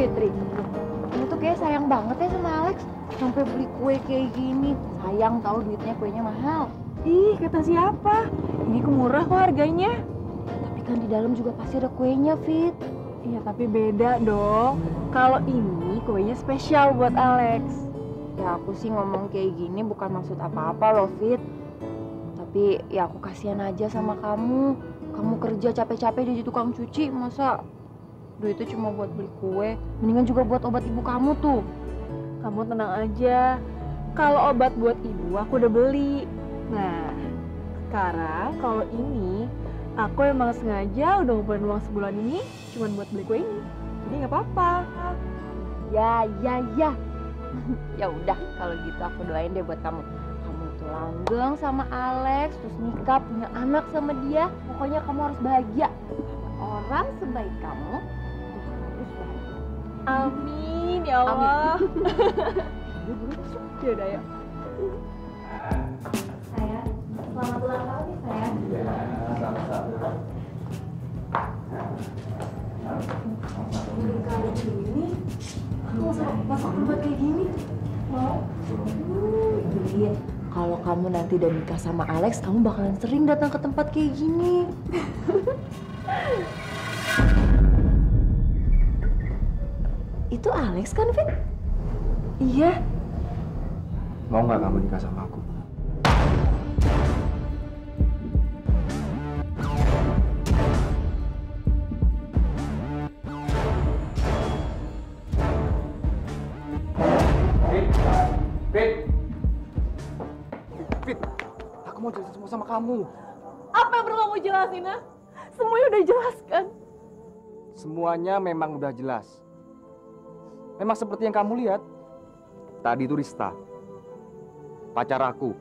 Fitri, kamu tuh kayak sayang banget ya sama Alex. Sampai beli kue kayak gini. Sayang tahu duitnya, kuenya mahal. Ih, kata siapa? Ini murah kok harganya. Tapi kan di dalam juga pasti ada kuenya, Fit. Iya, tapi beda dong. Kalau ini kuenya spesial buat Alex. Ya aku sih ngomong kayak gini bukan maksud apa-apa loh, Fit. Tapi ya aku kasihan aja sama kamu. Kamu kerja capek-capek jadi tukang cuci, masa duitnya cuma buat beli kue? Mendingan juga buat obat ibu kamu tuh. Kamu tenang aja. Kalau obat buat ibu aku udah beli. Nah, sekarang kalau ini aku emang sengaja udah ngumpulin uang sebulan ini cuma buat beli kue ini. Jadi nggak apa-apa. Ya. Ya udah, kalau gitu aku doain deh buat kamu. Kamu tuh langgeng sama Alex, terus nikah, punya anak sama dia. Pokoknya kamu harus bahagia. Orang sebaik kamu tuh harus bahagia. Amin ya Allah. Ya udah ya. Sayang, selamat ulang tahun nih sayang. Iya, sama-sama. Kali ini kamu masak tempat kayak gini mau? Iya. Kalau kamu nanti udah nikah sama Alex, kamu bakalan sering datang ke tempat kayak gini. Itu Alex kan, Fit? Iya. Mau nggak kamu nikah sama aku? Fit, aku mau jelasin semua sama kamu. Apa yang perlu kamu jelasin, ha? Semuanya udah jelas kan? Semuanya memang udah jelas. Memang seperti yang kamu lihat. Tadi itu Rista, pacar aku.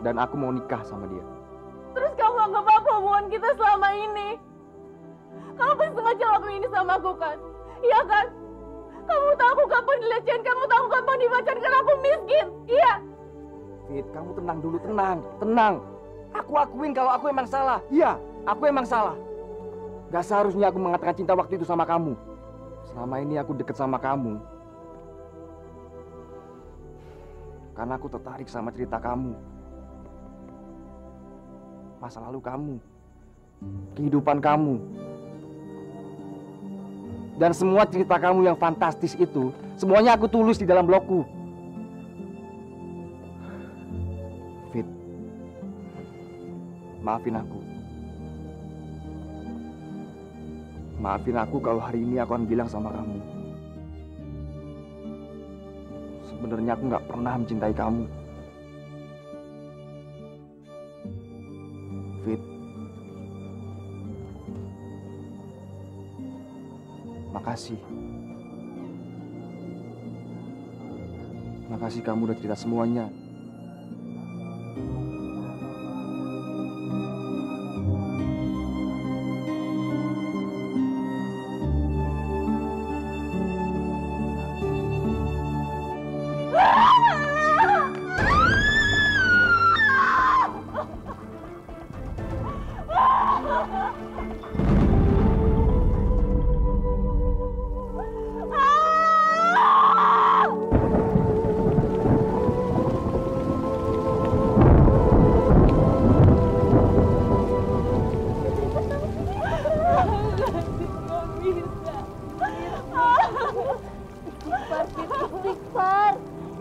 Dan aku mau nikah sama dia. Terus kamu anggap apa hubungan kita selama ini? Kamu pasti sengaja lakuin ini sama aku kan? Iya kan? Kamu tahu aku kapan dilecehin, kamu tahu kapan dibacain karena aku miskin. Iya. Fit, kamu tenang dulu, tenang. Aku akuin kalau aku emang salah. Iya, aku emang salah. Gak seharusnya aku mengatakan cinta waktu itu sama kamu. Selama ini aku deket sama kamu karena aku tertarik sama cerita kamu. Masa lalu kamu, kehidupan kamu. Dan semua cerita kamu yang fantastis itu, semuanya aku tulis di dalam blogku. Fit, maafin aku. Maafin aku kalau hari ini aku akan bilang sama kamu. Sebenarnya aku nggak pernah mencintai kamu. Fit, makasih. Makasih kamu udah cerita semuanya.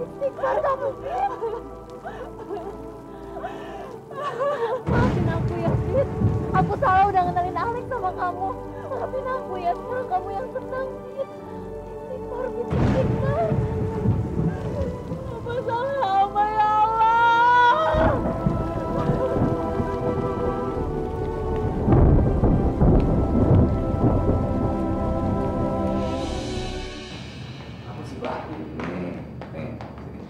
Istighfar kamu. Maafin aku ya, Fit. Aku salah udah ngenalin Alex sama kamu. Maafin aku ya, sekarang kamu yang tenang, Fit. Istighfar, Fit. Istighfar. Apa salah hamba ya Allah? Apa sih Pak? Nih, sini.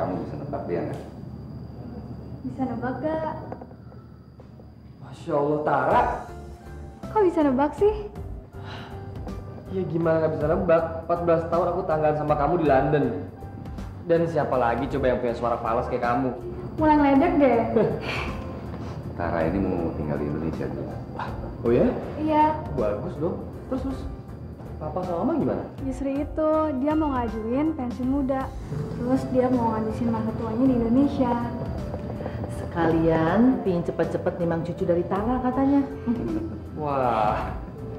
Kamu bisa nebak dia nggak? Bisa nebak gak? Masya Allah, Tara. Kok bisa nebak sih? Ya gimana nggak bisa nebak? 14 tahun aku tanggal sama kamu di London. Dan siapa lagi coba yang punya suara fals kayak kamu? Mulai ngeledek deh. Tara ini mau tinggal di Indonesia dulu. Oh ya? Iya. Bagus dong. Terus. Papa sama Mama gimana? Justru itu, dia mau ngajuin pensiun muda. Terus dia mau ngabisin masa tuanya di Indonesia. Sekalian pingin cepet-cepet nimang cucu dari Tara katanya. Wah,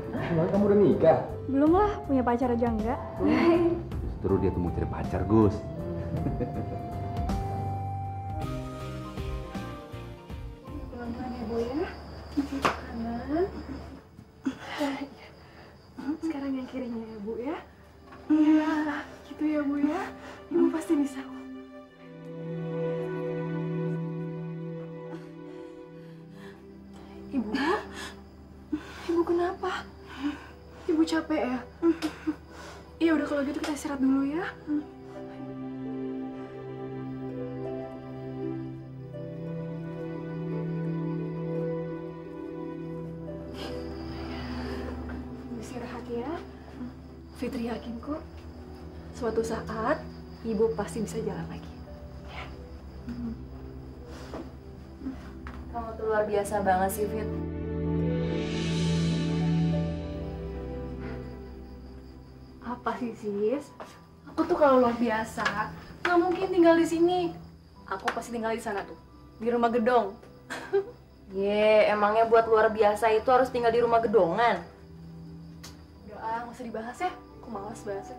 emang kamu udah nikah? Belum lah, punya pacar aja enggak. Justru dia tuh mau cari pacar, Gus. Pelan-pelan ya, Bu ya. Kanan. Sekarang yang kirinya ya, Bu ya. Iya, gitu ya, Bu ya. Ibu pasti bisa kok. Ibu? Ibu kenapa? Ibu capek ya? Iya udah kalau gitu kita istirahat dulu ya. Ibu istirahat ya. Fitri yakin kok suatu saat ibu pasti bisa jalan lagi. Kamu tuh luar biasa banget sih, Fit. Apa sih, Sis? Aku tuh kalau luar biasa, nggak mungkin tinggal di sini. Aku pasti tinggal di sana tuh, di rumah gedong. Emangnya buat luar biasa itu harus tinggal di rumah gedongan? Udah nggak usah dibahas ya. Aku malas bahasnya.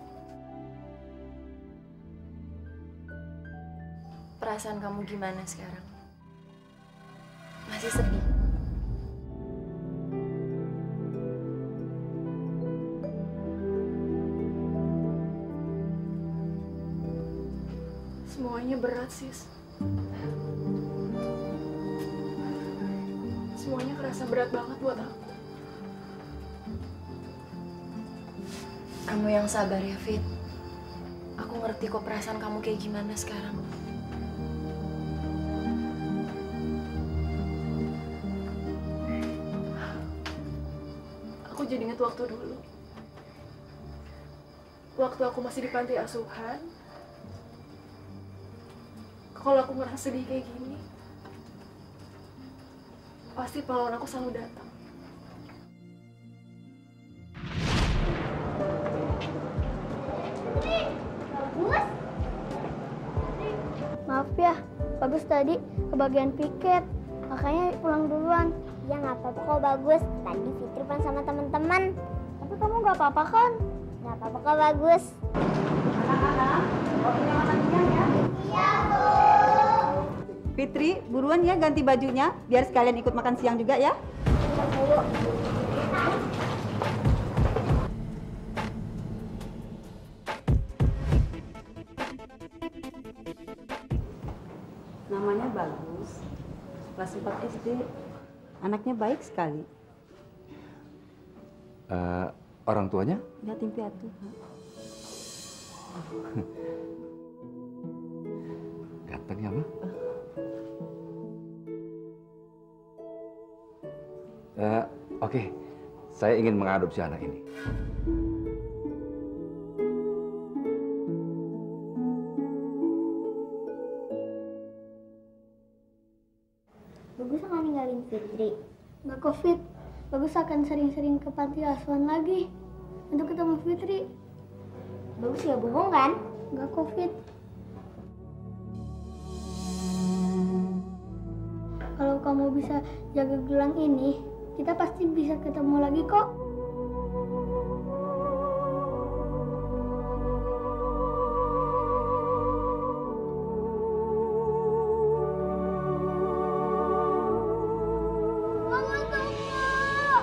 Perasaan kamu gimana sekarang? Masih sedih? Semuanya berat, Sis. Semuanya kerasa berat banget buat aku. Kamu yang sabar ya, Fit. Aku ngerti kok perasaan kamu kayak gimana sekarang. Aku jadi inget waktu dulu. Waktu aku masih di panti asuhan. Kalau aku ngerasa sedih kayak gini, pasti pahlawan aku selalu datang. Bagus. Maaf ya, Bagus tadi kebagian piket, makanya pulang duluan. Ya nggak apa-apa kok Bagus. Tadi Fitri pulang sama teman-teman. Tapi kamu nggak apa-apa kan? Nggak apa-apa kok Bagus. Anak-anak, mau punya makan siang ya? Iya Bu. Fitri, buruan ya ganti bajunya, biar sekalian ikut makan siang juga ya. Iya Bu. Namanya Bagus, kelas 4 SD. Anaknya baik sekali. Orang tuanya? Yatim piatu. Ganteng ya, Ma? Oke, saya ingin mengadopsi anak ini. Bagus akan ninggalin Fitri. Nggak COVID. Bagus akan sering-sering ke panti asuhan lagi untuk ketemu Fitri. Bagus ya bohong kan? Nggak COVID. Kalau kamu bisa jaga gelang ini, kita pasti bisa ketemu lagi kok. Bangun, tunggu!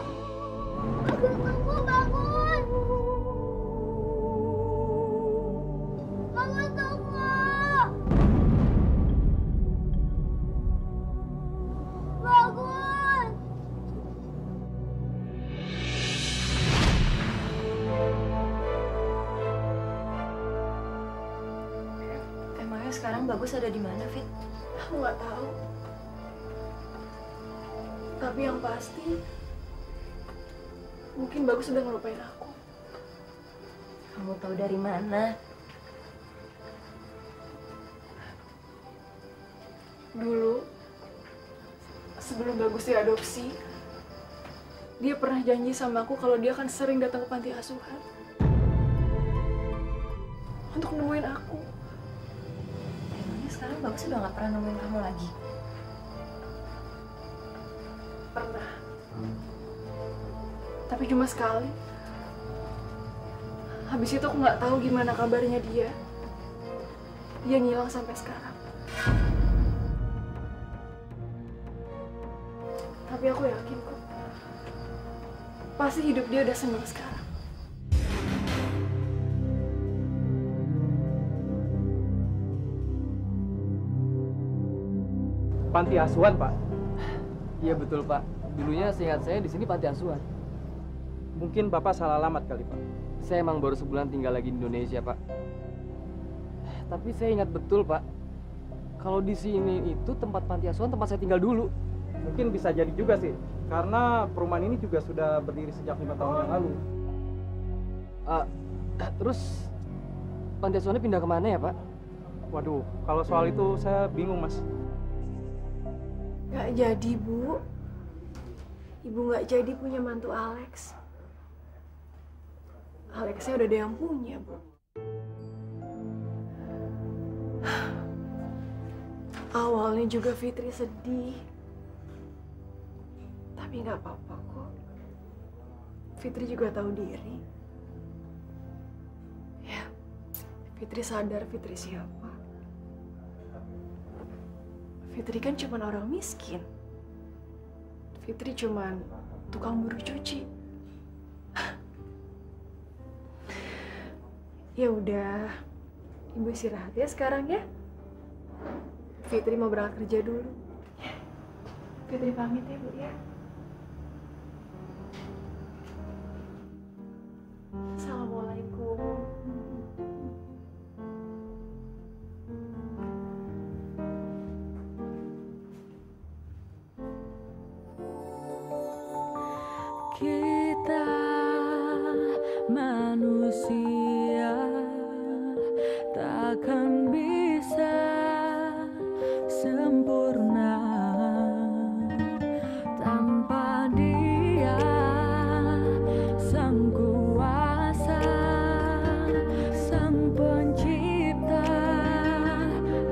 Bagus, tunggu, bangun! Bangun, tunggu! Bagus! Emangnya sekarang Bagus ada di mana, Fit? Aku nggak tahu. Tapi yang pasti, mungkin Bagus sudah ngelupain aku. Kamu tahu dari mana? Dulu, sebelum Bagus diadopsi, dia pernah janji sama aku kalau dia akan sering datang ke panti asuhan. untuk nemuin aku. Emangnya sekarang Bagus udah gak pernah nemuin kamu lagi? Pernah. Tapi cuma sekali. Habis itu aku nggak tahu gimana kabarnya dia. Dia ngilang sampai sekarang. Tapi aku yakin kok, pasti hidup dia udah senang sekarang. Panti asuhan, Pak. Iya betul, Pak. Dulunya seingat saya di sini panti asuhan. Mungkin Bapak salah alamat kali, Pak. Saya emang baru sebulan tinggal lagi di Indonesia, Pak. Tapi saya ingat betul, Pak. Kalau di sini itu tempat panti asuhan tempat saya tinggal dulu. Mungkin bisa jadi juga sih, karena perumahan ini juga sudah berdiri sejak 5 tahun yang lalu. Terus panti asuhannya pindah kemana ya, Pak? Waduh, kalau soal itu saya bingung, Mas. Nggak jadi, Bu. Ibu nggak jadi punya mantu Alex. Alexnya udah ada yang punya, Bu. Awalnya juga Fitri sedih. Tapi nggak apa-apa kok. Fitri juga tahu diri. Ya, Fitri sadar Fitri siapa. Fitri kan cuma orang miskin. Fitri cuma tukang buru cuci. Ya udah, Ibu istirahat ya sekarang ya. Fitri mau berangkat kerja dulu. Fitri pamit ya, Bu ya. Assalamualaikum. Kita manusia takkan bisa sempurna tanpa Dia, Sang Kuasa, Sang Pencipta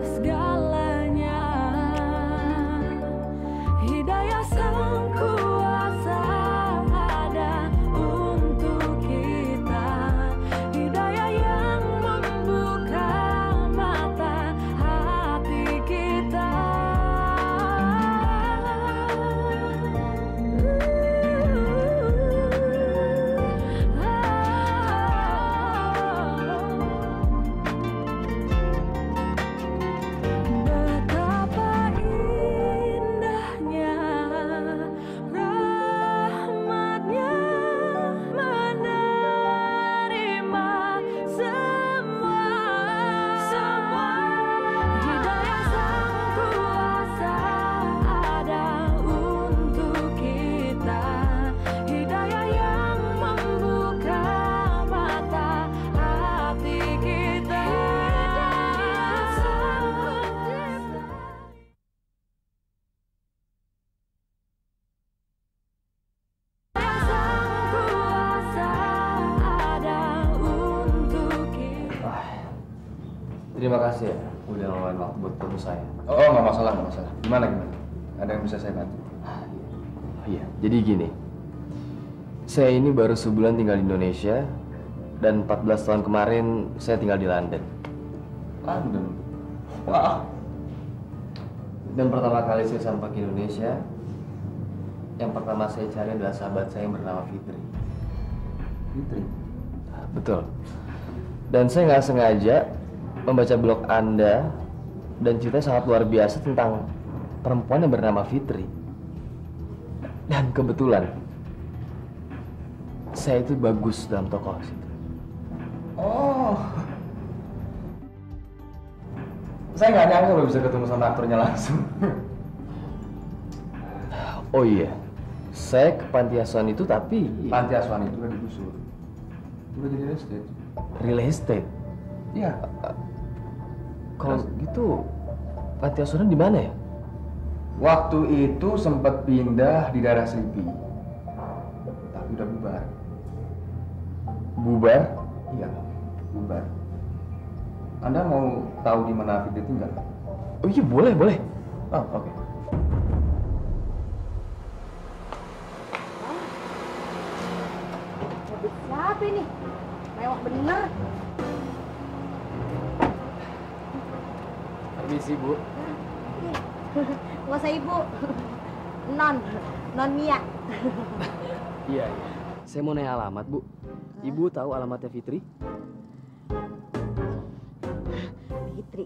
segalanya. Hidayah Sang Kuasa ada untuk kita, hidayah yang membuka mata hati kita. Betapa indahnya rahmatnya menerima semua. Hidayah Sang Kuasa ada untuk kita, hidayah yang membuka mata hati kita. Sang Pencipta. Sang Kuasa ada untuk kita. Terima kasih ya udah ngeluangin waktu buat ketemu saya. Oh, nggak masalah, nggak masalah. Gimana? Ada yang bisa saya bantu? Oh iya, jadi gini. Saya ini baru sebulan tinggal di Indonesia dan 14 tahun kemarin saya tinggal di London. London. Wah. Dan pertama kali saya sampai ke Indonesia, yang pertama saya cari adalah sahabat saya yang bernama Fitri. Fitri. Betul. Dan saya nggak sengaja membaca blog Anda dan ceritanya sangat luar biasa tentang perempuan yang bernama Fitri. Dan kebetulan saya itu bagus dalam tokoh situ. Oh. Saya nggak nyangka lo bisa ketemu sama aktornya langsung. Oh iya, saya ke panti asuhan itu tapi Panti asuhan itu udah digusur. Udah jadi real estate. real estate. Iya. Kalau gitu panti asuhan di mana ya? Waktu itu sempat pindah di daerah Selipi. Tapi udah bubar. Bubar? Iya, bubar. Anda mau tahu di mana Fitri tinggal? Oh iya, boleh, boleh. Oh, oke. Mobil siapa ini? Mewah bener. Permisi, Bu. Nggak usah ibu. Non Mia. Iya, iya. Saya mau nanya alamat, Bu. Ibu tahu alamatnya Fitri? Fitri.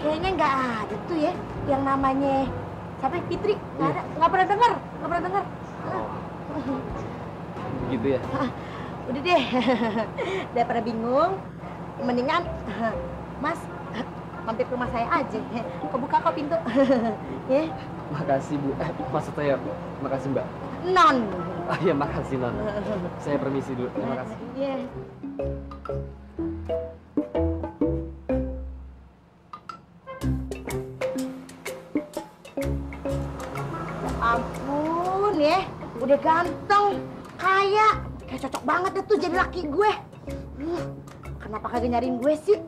Kayaknya nggak ada tuh ya yang namanya siapa Fitri. Nggak ada. Nggak pernah dengar. Gitu ya? Udah deh. Daripada bingung, mendingan Mas mampir ke rumah saya aja. Kebuka kok pintu. Ya. Makasih, Bu. Maksud saya, makasih, Mbak. Non. Ah iya, makasih, Non. Saya permisi dulu. Terima kasih. Iya. Ya ampun ya, udah ganteng, kaya, kayak cocok banget deh tuh jadi laki gue. Kenapa kagak nyariin gue sih?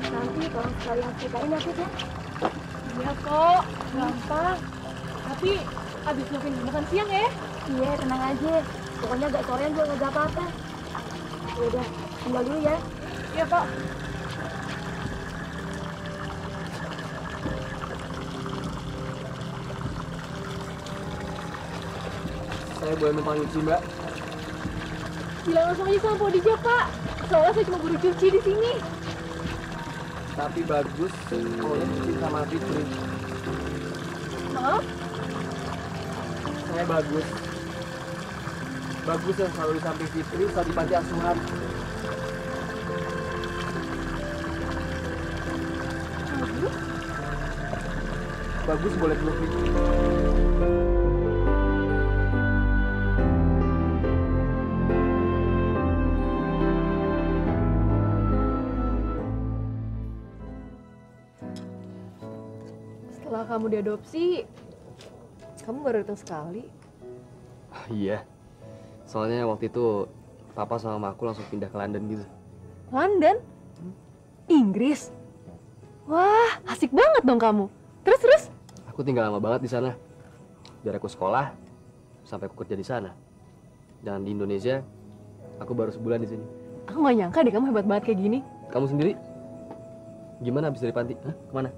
Nanti kalau sekalian ceritain ya, Fit ya. Iya kok, gampang. Tapi abis nyobain makan siang ya. Iya, tenang aja. Pokoknya agak sorean juga nggak apa-apa. Ya udah, tinggal dulu ya. Iya kok. Saya boleh numpang nyuci, Mbak? Bilang langsung aja sama Podija, Pak. Soalnya saya cuma buru cuci di sini. Tapi bagus kalau nyuci sama Fitri. Maaf? Saya bagus. Bagus yang selalu di samping Fitri saat di panti asuhan. Bagus boleh peluk Fitri. Setelah kamu diadopsi, kamu baru datang sekali. Iya. Soalnya waktu itu Papa sama Mamaku langsung pindah ke London gitu. London? Inggris? Wah, asik banget dong kamu. Terus? Aku tinggal lama banget di sana. Biar aku sekolah sampai aku kerja di sana. Dan di Indonesia, aku baru sebulan di sini. Aku gak nyangka deh kamu hebat banget kayak gini. Kamu sendiri? Gimana habis dari panti? Hah? Kemana?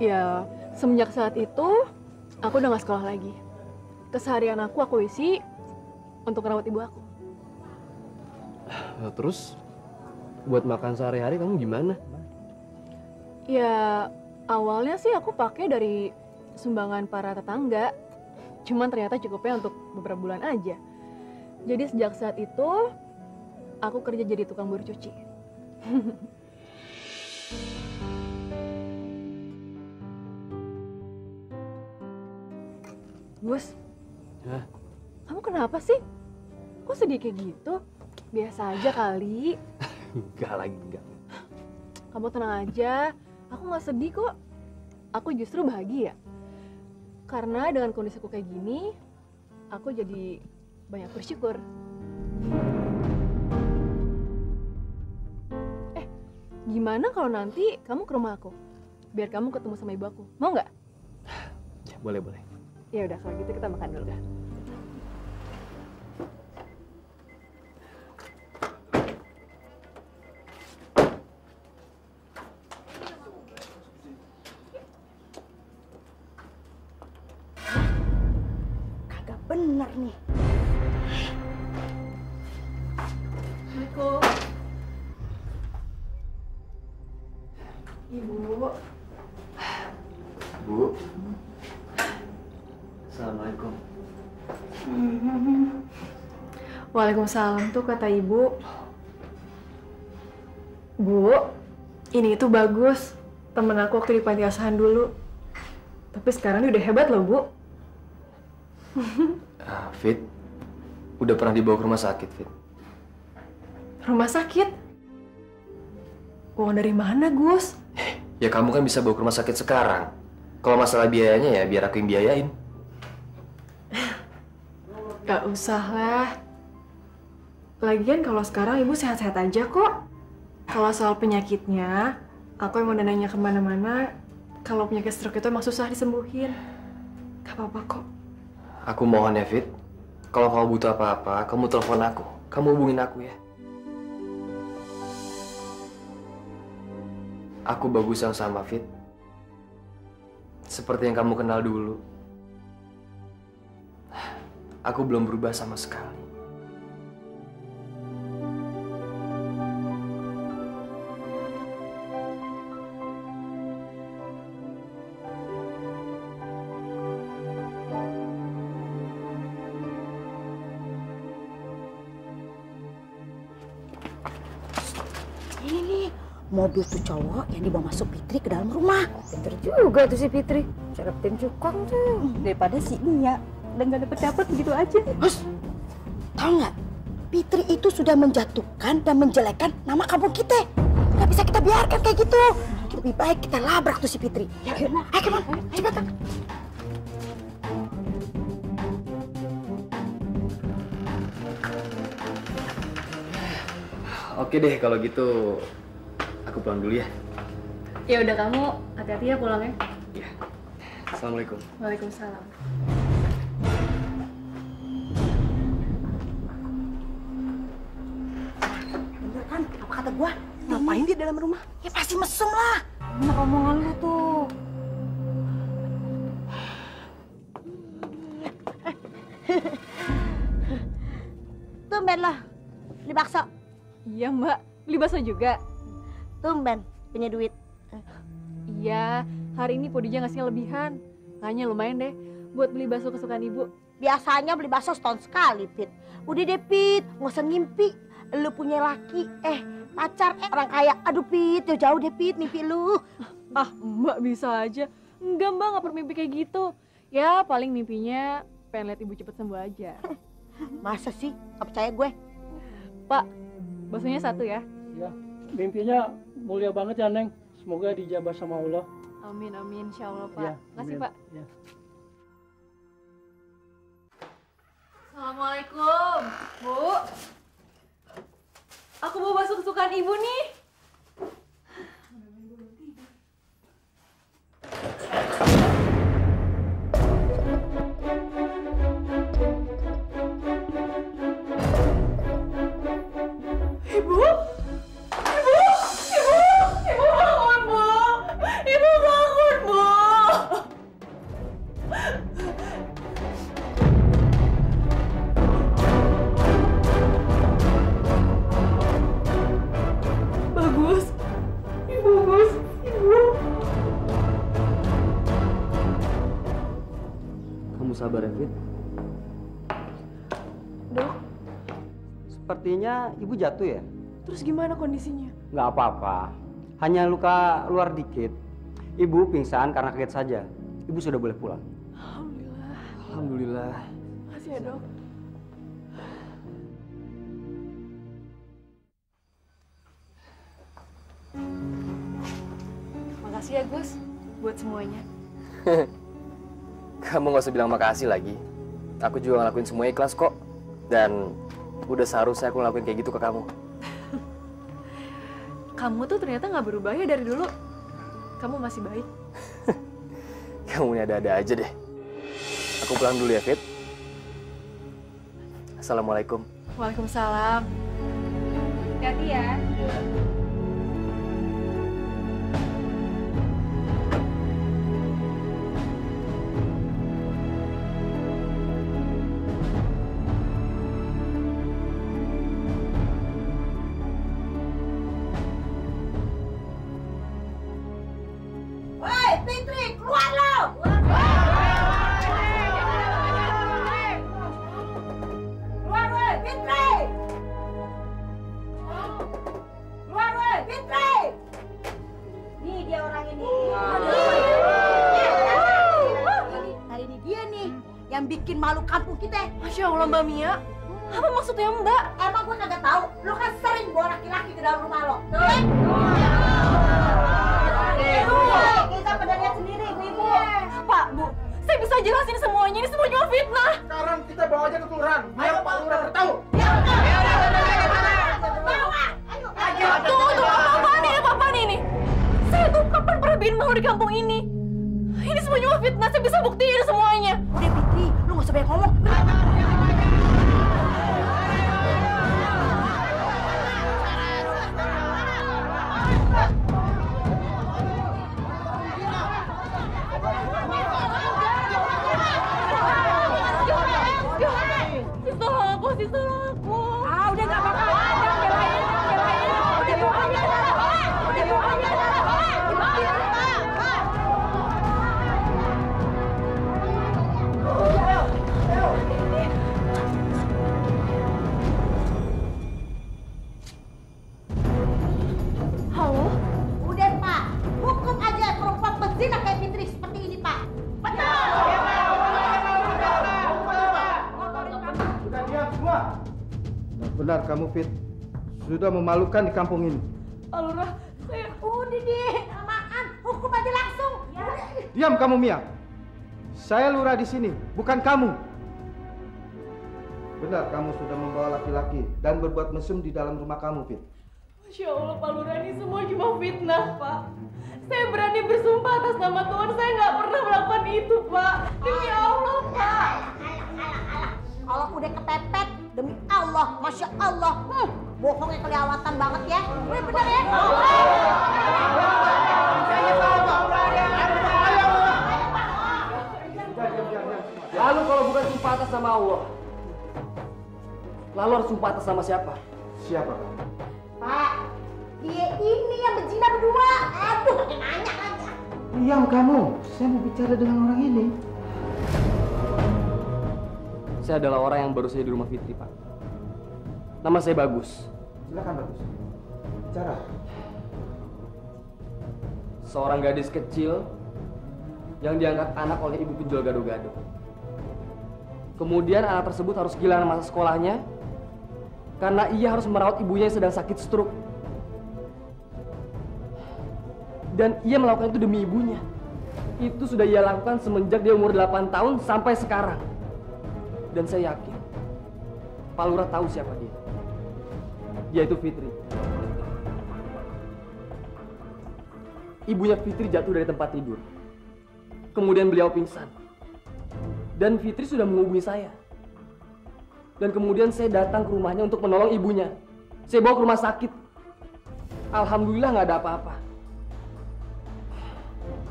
Ya, semenjak saat itu, aku udah gak sekolah lagi. Keseharian aku isi untuk merawat ibu aku. Terus, buat makan sehari-hari kamu gimana? Ya, awalnya sih aku pakai dari sumbangan para tetangga. Cuman ternyata cukupnya untuk beberapa bulan aja. Jadi sejak saat itu, aku kerja jadi tukang buru cuci. Gus, Hah? kamu kenapa sih? Kok sedih kayak gitu? Biasa aja kali. Enggak lagi, enggak. Kamu tenang aja, aku gak sedih kok. Aku justru bahagia. Karena dengan kondisiku kayak gini, aku jadi banyak bersyukur. Gimana kalau nanti kamu ke rumah aku? Biar kamu ketemu sama ibu aku. Mau nggak? Ya, boleh, boleh. Ya udah, kalau gitu kita makan dulu kan. Kagak bener nih. Assalamualaikum. Ibu. Bu. Assalamualaikum. Waalaikumsalam tuh kata ibu. Bu, ini itu bagus. temen aku waktu di panti asuhan dulu. Tapi sekarang dia udah hebat loh, Bu. Fit, udah pernah dibawa ke rumah sakit, Fit. Rumah sakit? Uang dari mana, Gus? Ya kamu kan bisa bawa ke rumah sakit sekarang. Kalau masalah biayanya ya biar aku yang biayain. Gak usah lah. Lagian kalau sekarang ibu sehat-sehat aja kok. Kalau soal penyakitnya, aku emang udah nanya kemana-mana. Kalau penyakit stroke itu emang susah disembuhin. Gak apa-apa kok. Aku mohon ya, Fit. Kalau kamu butuh apa-apa, kamu telepon aku. Kamu hubungin aku ya. Aku bagus yang sama, Fit. Seperti yang kamu kenal dulu. Aku belum berubah sama sekali. Ini nih, mobil tuh cowok yang dibawa masuk Fitri ke dalam rumah. Pinter juga tuh si Fitri. Cara tim cukong tuh. Daripada si Nia dan gak dapet begitu aja. Bos, tahu nggak? Fitri itu sudah menjatuhkan dan menjelekkan nama kampung kita. Nggak bisa kita biarkan kayak gitu. Lebih baik kita labrak tuh si Fitri. Ya, ayo, come on, cepetan. Oke deh, kalau gitu aku pulang dulu ya. Ya udah, kamu hati-hati ya pulangnya. Ya. Assalamualaikum. Waalaikumsalam. Bener kan? Apa kata gua? Ngapain dia dalam rumah? Ya pasti mesum lah. Mana omongan lu tuh? Tumben lah, beli bakso. Iya, Mbak. Beli bakso juga? Tumben, punya duit. Iya, hari ini Podinya ngasihnya lebihan. Kayaknya lumayan deh buat beli bakso kesukaan ibu. Biasanya beli bakso setahun sekali, Pit. Udah deh, Pit. Nggak usah ngimpi. Lu punya laki, pacar, orang kaya. Aduh, Pit. Jauh-jauh deh, Pit, mimpi lu. Ah, Mbak bisa aja. Enggak, Mbak, nggak bermimpi kayak gitu. Ya, paling mimpinya pengen lihat ibu cepet sembuh aja. Masa sih? Nggak percaya gue? Pak, baksonya satu ya. Ya, mimpinya mulia banget ya, Neng. Semoga dijabah sama Allah. Amin, amin. Insya Allah, Pak. Ya, Makasih, amin. Pak. Ya. Assalamualaikum, Bu. Aku mau bakso kesukaan ibu nih. Ibu? Ibu bangun, Bu! Ibu bangun, Bu! Bagus. Ibu. Kamu sabar ya, Fit. Dok, Sepertinya ibu jatuh ya? terus gimana kondisinya? Nggak apa-apa. Hanya luka luar dikit. Ibu pingsan karena kaget saja. Ibu sudah boleh pulang. Alhamdulillah. Alhamdulillah. Makasih ya, Dok. Makasih ya, Gus, buat semuanya. Kamu nggak usah bilang makasih lagi. Aku juga ngelakuin semua ikhlas kok. Dan udah seharusnya aku ngelakuin kayak gitu ke kamu. Kamu tuh ternyata nggak berubah ya dari dulu. Kamu masih baik. Kamu ini ada-ada aja deh. Aku pulang dulu ya, Fit. Assalamualaikum. Waalaikumsalam. Hati-hati ya. Woi, Fitri, keluar lo! Keluar, woi, Fitri! Keluar, bikin malu kampung kita. Masya Allah Mbak Mia. Apa maksudnya Mbak? Emang gue kagak tahu. Lo kan sering bawa laki-laki ke dalam rumah lo. Kita pada lihat sendiri, ibu-ibu. Pak, Bu, saya bisa jelasin semuanya. Ini semua cuma fitnah. Sekarang kita bawa aja ke kelurahan. Ayo Pak Lurah beritahu. Tunggu, apa-apaan ini? Saya tuh kapan pernah bikin malu di kampung ini? Ini semua cuma fitnah, saya bisa buktiin semuanya. Udah Fitri, lu gak usah banyak ngomong. Sisa aku. Udah gak apa-apa. Halo? Udah Pak, hukum aja perempuan pezina kayak Fitri seperti ini Pak. Betul. Sudah diam semua. Benar kamu Fit. Sudah memalukan di kampung ini. Pak Lurah, saya... Udah deh, amaan. Hukum aja langsung. Diam kamu Mia. Saya lurah di sini, bukan kamu. Benar kamu sudah membawa laki-laki dan berbuat mesum di dalam rumah kamu Fit. Masya Allah Pak Lurah, ini semua cuma fitnah Pak. Saya berani bersumpah atas nama Tuhan, saya nggak pernah melakukan itu Pak. Demi Allah Pak. Kalau udah kepepet, demi Allah, Masya Allah. Bohongnya kelewatan banget ya. Udah bener ya. Lalu kalau bukan sumpah atas nama Allah, lalu harus sumpah atas nama siapa? Siapa kamu? Pak, dia ini yang berzina berdua. Aduh, pakai nanya lagi. Diam kamu. Saya mau bicara dengan orang ini. Saya adalah orang yang baru saja di rumah Fitri, Pak. Nama saya Bagus. Silakan Bagus. Bicara. Seorang gadis kecil yang diangkat anak oleh ibu penjual gado-gado. Kemudian anak tersebut harus kehilangan masa sekolahnya karena ia harus merawat ibunya yang sedang sakit stroke. Dan ia melakukan itu demi ibunya. Itu sudah ia lakukan semenjak dia umur 8 tahun sampai sekarang. Dan saya yakin Pak Lurah tahu siapa dia. Dia itu Fitri. Ibunya Fitri jatuh dari tempat tidur. Kemudian beliau pingsan. Dan Fitri sudah menghubungi saya. Dan kemudian saya datang ke rumahnya untuk menolong ibunya. Saya bawa ke rumah sakit. Alhamdulillah nggak ada apa-apa.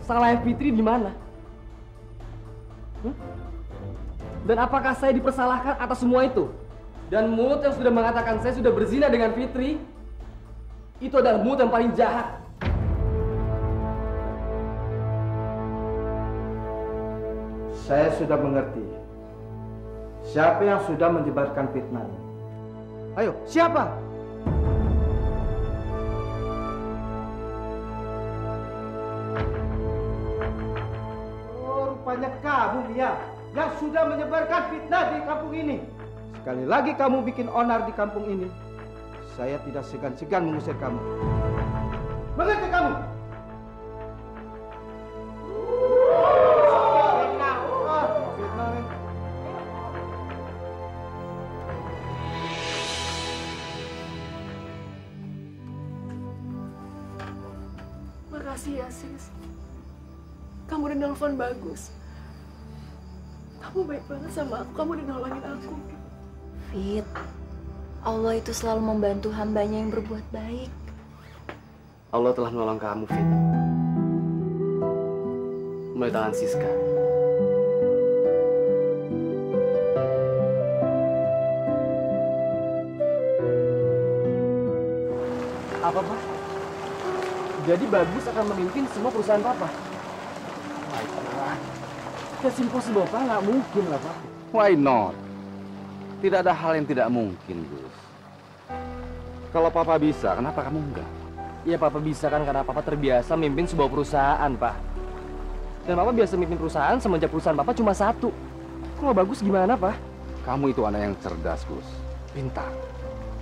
Salahnya Fitri di mana? Dan apakah saya dipersalahkan atas semua itu? Dan mulut yang sudah mengatakan saya sudah berzina dengan Fitri, itu adalah mulut yang paling jahat. Saya sudah mengerti. Siapa yang sudah menyebarkan fitnah ini? Ayo, siapa? Oh, rupanya kamu, Mia, yang sudah menyebarkan fitnah di kampung ini. Sekali lagi kamu bikin onar di kampung ini, saya tidak segan-segan mengusir kamu. Mengerti kamu? Makasih ya, Sis. Kamu udah nelfon Bagus. Kamu baik banget sama aku, kamu udah nolongin aku. Fit, Allah itu selalu membantu hambanya yang berbuat baik. Allah telah menolong kamu, Fit. Melalui tangan Siska. Apa, Pak? Jadi Bagus akan memimpin semua perusahaan Papa? That's impossible, Pak. Nggak mungkin lah, Pak. Why not? Tidak ada hal yang tidak mungkin, Gus. Kalau Papa bisa, kenapa kamu enggak? Iya, Papa bisa kan karena Papa terbiasa memimpin sebuah perusahaan, Pak. Dan Papa biasa memimpin perusahaan semenjak perusahaan Papa cuma satu. Kalau bagus gimana, Pak? Kamu itu anak yang cerdas, Gus. Pintar.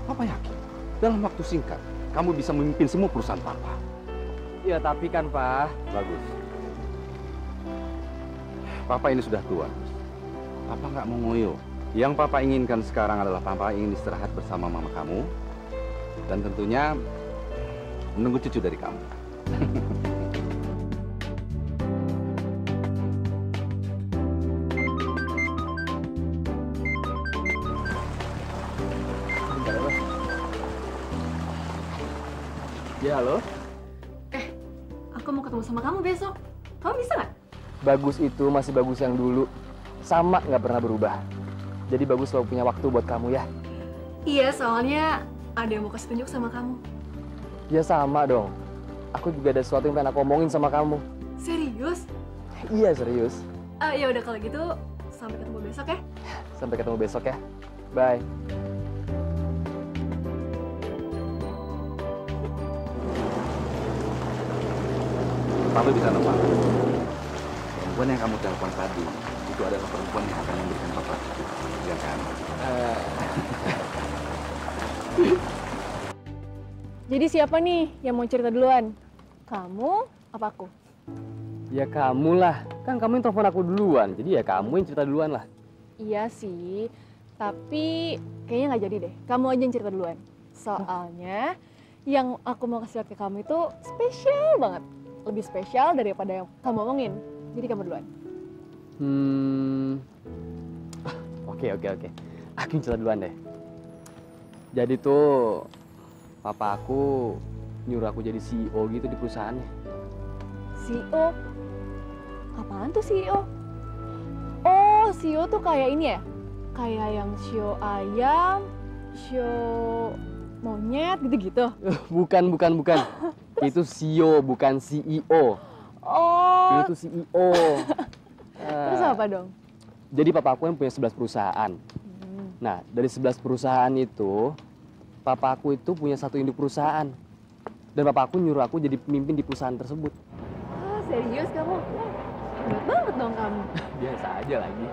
Papa yakin, dalam waktu singkat, kamu bisa memimpin semua perusahaan Papa. Ya tapi kan, Pak. Bagus. Papa ini sudah tua, Gus. Papa nggak mau ngoyo. Yang Papa inginkan sekarang adalah Papa ingin istirahat bersama mama kamu. Dan tentunya menunggu cucu dari kamu. Ya, halo. Aku mau ketemu sama kamu besok. Kamu bisa nggak? Bagus itu masih bagus yang dulu. Sama nggak pernah berubah. Jadi bagus selalu punya waktu buat kamu ya. Iya, soalnya ada yang mau kasih tunjuk sama kamu. Ya sama dong. Aku juga ada sesuatu yang pengen aku omongin sama kamu. Serius? Iya serius. Ya udah kalau gitu sampai ketemu besok ya. Sampai ketemu besok ya. Bye. Papa bisa nebak. Perempuan yang kamu telepon tadi itu adalah perempuan yang akan memberikan Papa cucu. Ya kan? Jadi siapa nih yang mau cerita duluan? Kamu apa aku? Ya kamu lah. Kan kamu yang telepon aku duluan. Jadi ya kamu yang cerita duluan lah. Iya sih, tapi kayaknya nggak jadi deh. Kamu aja yang cerita duluan. Soalnya yang aku mau kasih lihat ke kamu itu spesial banget. Lebih spesial daripada yang kamu omongin. Jadi kamu duluan. Oke. Aku yang cerita duluan deh. Jadi tuh papa aku nyuruh aku jadi CEO gitu di perusahaannya. CEO? Apaan tuh CEO? Oh, CEO tuh kayak ini ya? Kayak yang show ayam, show monyet gitu-gitu. Bukan. Itu CEO bukan CEO. Oh. Itu CEO. Terus apa dong? Jadi papa aku yang punya 11 perusahaan. Nah, dari 11 perusahaan itu, papa aku itu punya satu induk perusahaan. Dan papa aku nyuruh aku jadi pemimpin di perusahaan tersebut. Ah, serius kamu? Hebat banget dong kamu. Biasa aja lagi.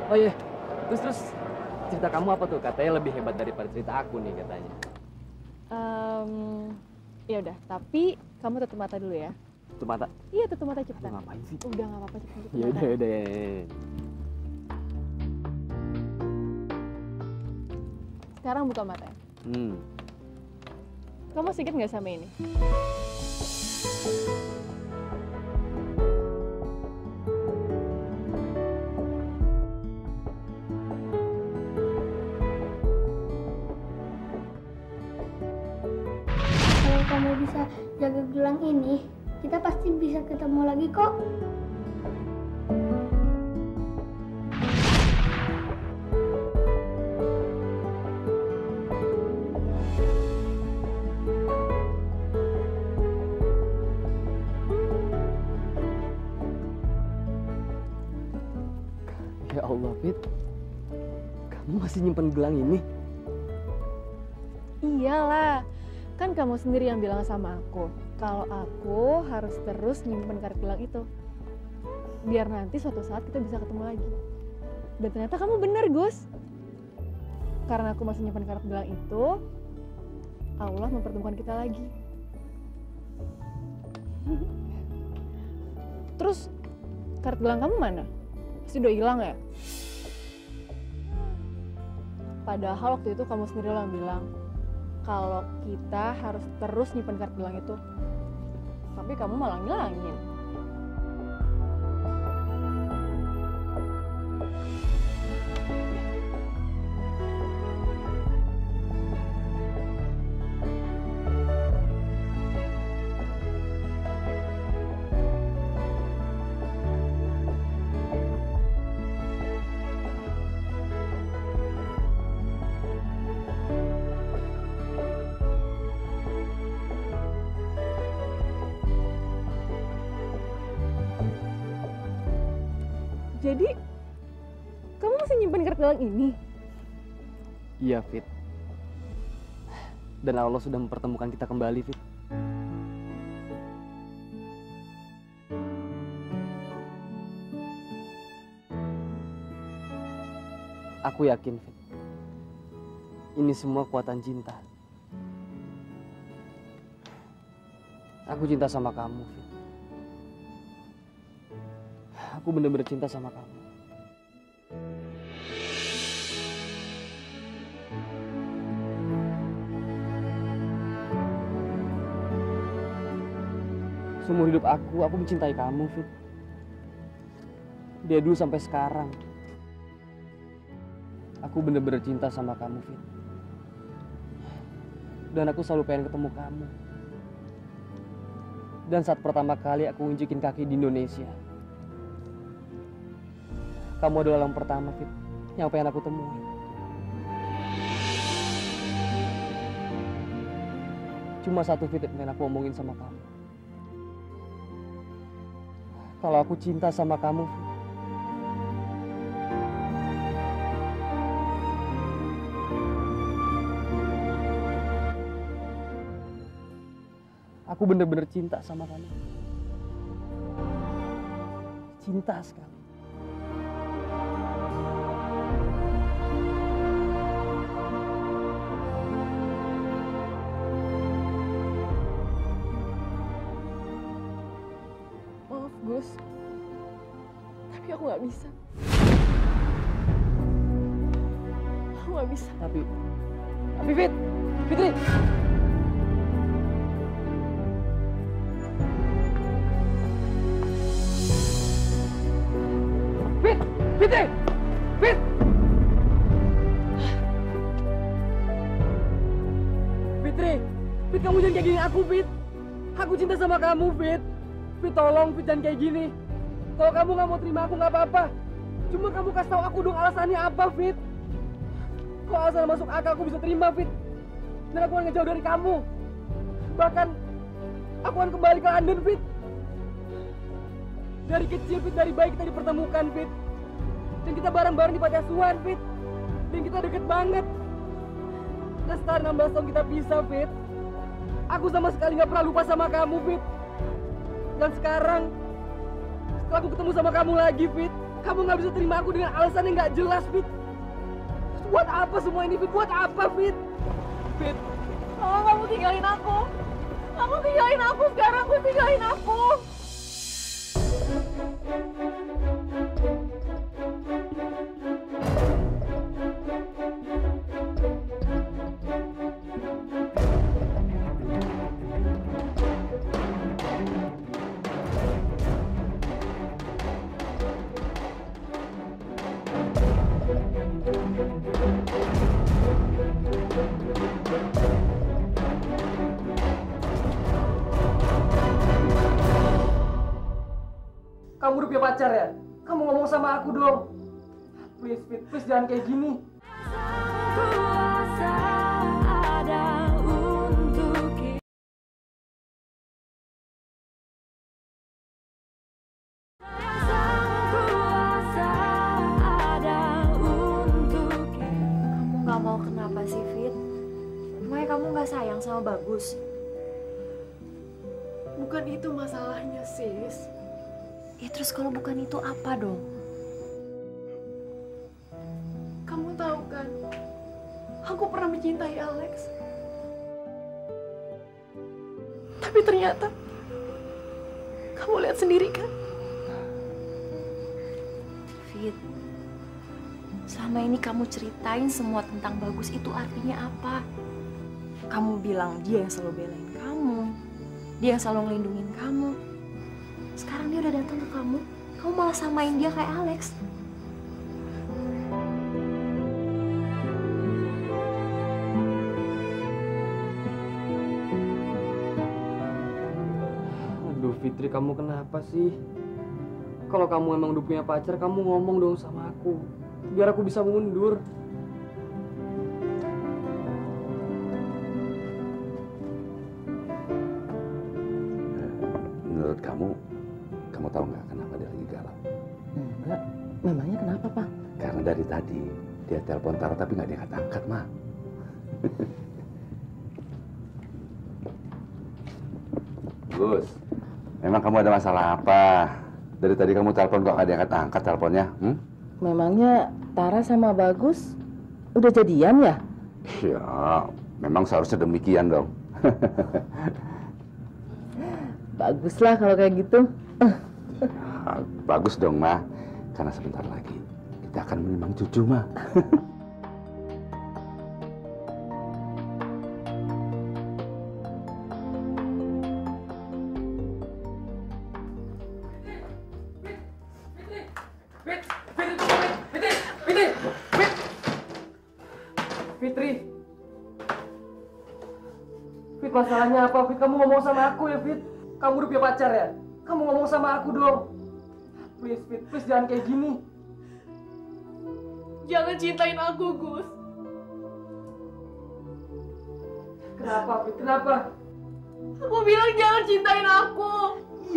Oh iya, terus cerita kamu apa tuh? Katanya lebih hebat daripada cerita aku nih katanya. Ya udah, tapi kamu tutup mata dulu ya. Tutup mata? Iya, tutup mata cepetan. Ngapain sih? Udah nggak apa-apa, cepetan tutup Ya mata. udah. Sekarang buka mata. Kamu masih inget nggak sama ini? Kalau kamu bisa jaga gelang ini, kita pasti bisa ketemu lagi kok. Ya Allah, Fit. Kamu masih nyimpen gelang ini? Iyalah, kan kamu sendiri yang bilang sama aku kalau aku harus terus nyimpen kartu gelang itu. Biar nanti suatu saat kita bisa ketemu lagi. Dan ternyata kamu bener, Gus. Karena aku masih nyimpen kartu gelang itu, Allah mempertemukan kita lagi. Terus, kartu gelang kamu mana? Pasti udah hilang ya? Padahal waktu itu kamu sendiri yang bilang kalau kita harus terus nyimpen kartu gelang itu. Tapi kamu malah ngilangin. Jadi, kamu masih nyimpen kartu gelang ini? Iya, Fit. Dan Allah sudah mempertemukan kita kembali, Fit. Aku yakin, Fit. Ini semua kuatan cinta. Aku cinta sama kamu, Fit. Aku bener-bener cinta sama kamu. Seumur hidup aku mencintai kamu, Fit. Dari dulu sampai sekarang. Aku bener-bener cinta sama kamu, Fit. Dan aku selalu pengen ketemu kamu. Dan saat pertama kali aku nunjukin kaki di Indonesia, kamu adalah orang pertama, Fit, yang pengen aku temuin. Cuma satu, Fit, yang pengen aku omongin sama kamu. Kalau aku cinta sama kamu, Fit, aku bener-bener cinta sama kamu. Cinta sekali. Maaf, Gus. Tapi aku nggak bisa. Aku nggak bisa. Tapi Fit, Fitri. Fitri! Fit! Fitri! Fit, kamu jangan kayak gini aku, Fit. Aku cinta sama kamu, Fit. Fit, tolong, Fit, jangan kayak gini. Kalau kamu nggak mau terima aku, nggak apa-apa. Cuma kamu kasih tahu aku dong alasannya apa, Fit. Kalau alasan masuk akal, aku bisa terima, Fit. Dan aku akan ngejauh dari kamu. Bahkan, aku akan kembali ke London, Fit. Dari kecil, Fit, dari bayi kita dipertemukan, Fit. Dan kita bareng-bareng di panti asuhan, Fit. Dan kita deket banget. Dan setelah 16 tahun kita pisah, Fit. Aku sama sekali gak pernah lupa sama kamu, Fit. Dan sekarang, setelah aku ketemu sama kamu lagi, Fit, kamu gak bisa terima aku dengan alasan yang gak jelas, Fit. Buat apa semua ini, Fit? Buat apa, Fit? Fit. Oh, kamu tinggalin aku. Kamu tinggalin aku sekarang. Kamu tinggalin aku. Kamu udah punya pacar ya? Kamu ngomong sama aku dong. Please, Fit, please jangan kayak gini. Kuasa ada untuk kita. Kuasa ada untuk kita. Kamu gak mau kenapa sih, Fit? Emangnya kamu gak sayang sama Bagus? Bukan itu masalahnya, sis. Ya terus kalau bukan itu apa dong? Kamu tahu kan, aku pernah mencintai Alex. Tapi ternyata, kamu lihat sendiri kan? Fit, selama ini kamu ceritain semua tentang Bagus itu artinya apa? Kamu bilang dia yang selalu belain kamu, dia yang selalu ngelindungin kamu. Sekarang dia udah datang ke kamu malah samain dia kayak Alex. Aduh, Fitri, kamu kenapa sih? Kalau kamu emang udah punya pacar, kamu ngomong dong sama aku. Biar aku bisa mundur. Menurut kamu tahu nggak kenapa dia lagi galau? Enggak, memangnya kenapa, Pak? Karena dari tadi dia telepon Tara tapi nggak diangkat-angkat, Ma. Gus, memang kamu ada masalah apa? Dari tadi kamu telepon kok nggak diangkat-angkat teleponnya? Memangnya Tara sama Bagus udah jadian ya? Ya, memang seharusnya demikian dong. Baguslah kalau kayak gitu. Bagus dong, Ma. Karena sebentar lagi kita akan menimang cucu, Ma. Fitri. Fit, masalahnya apa? Fit, kamu ngomong sama aku ya, Fit. Kamu udah punya pacar ya? Kamu ngomong sama aku dong. Please, Fit, please jangan kayak gini. Jangan cintain aku, Gus. Kenapa, Fit? Kenapa? Aku bilang jangan cintain aku.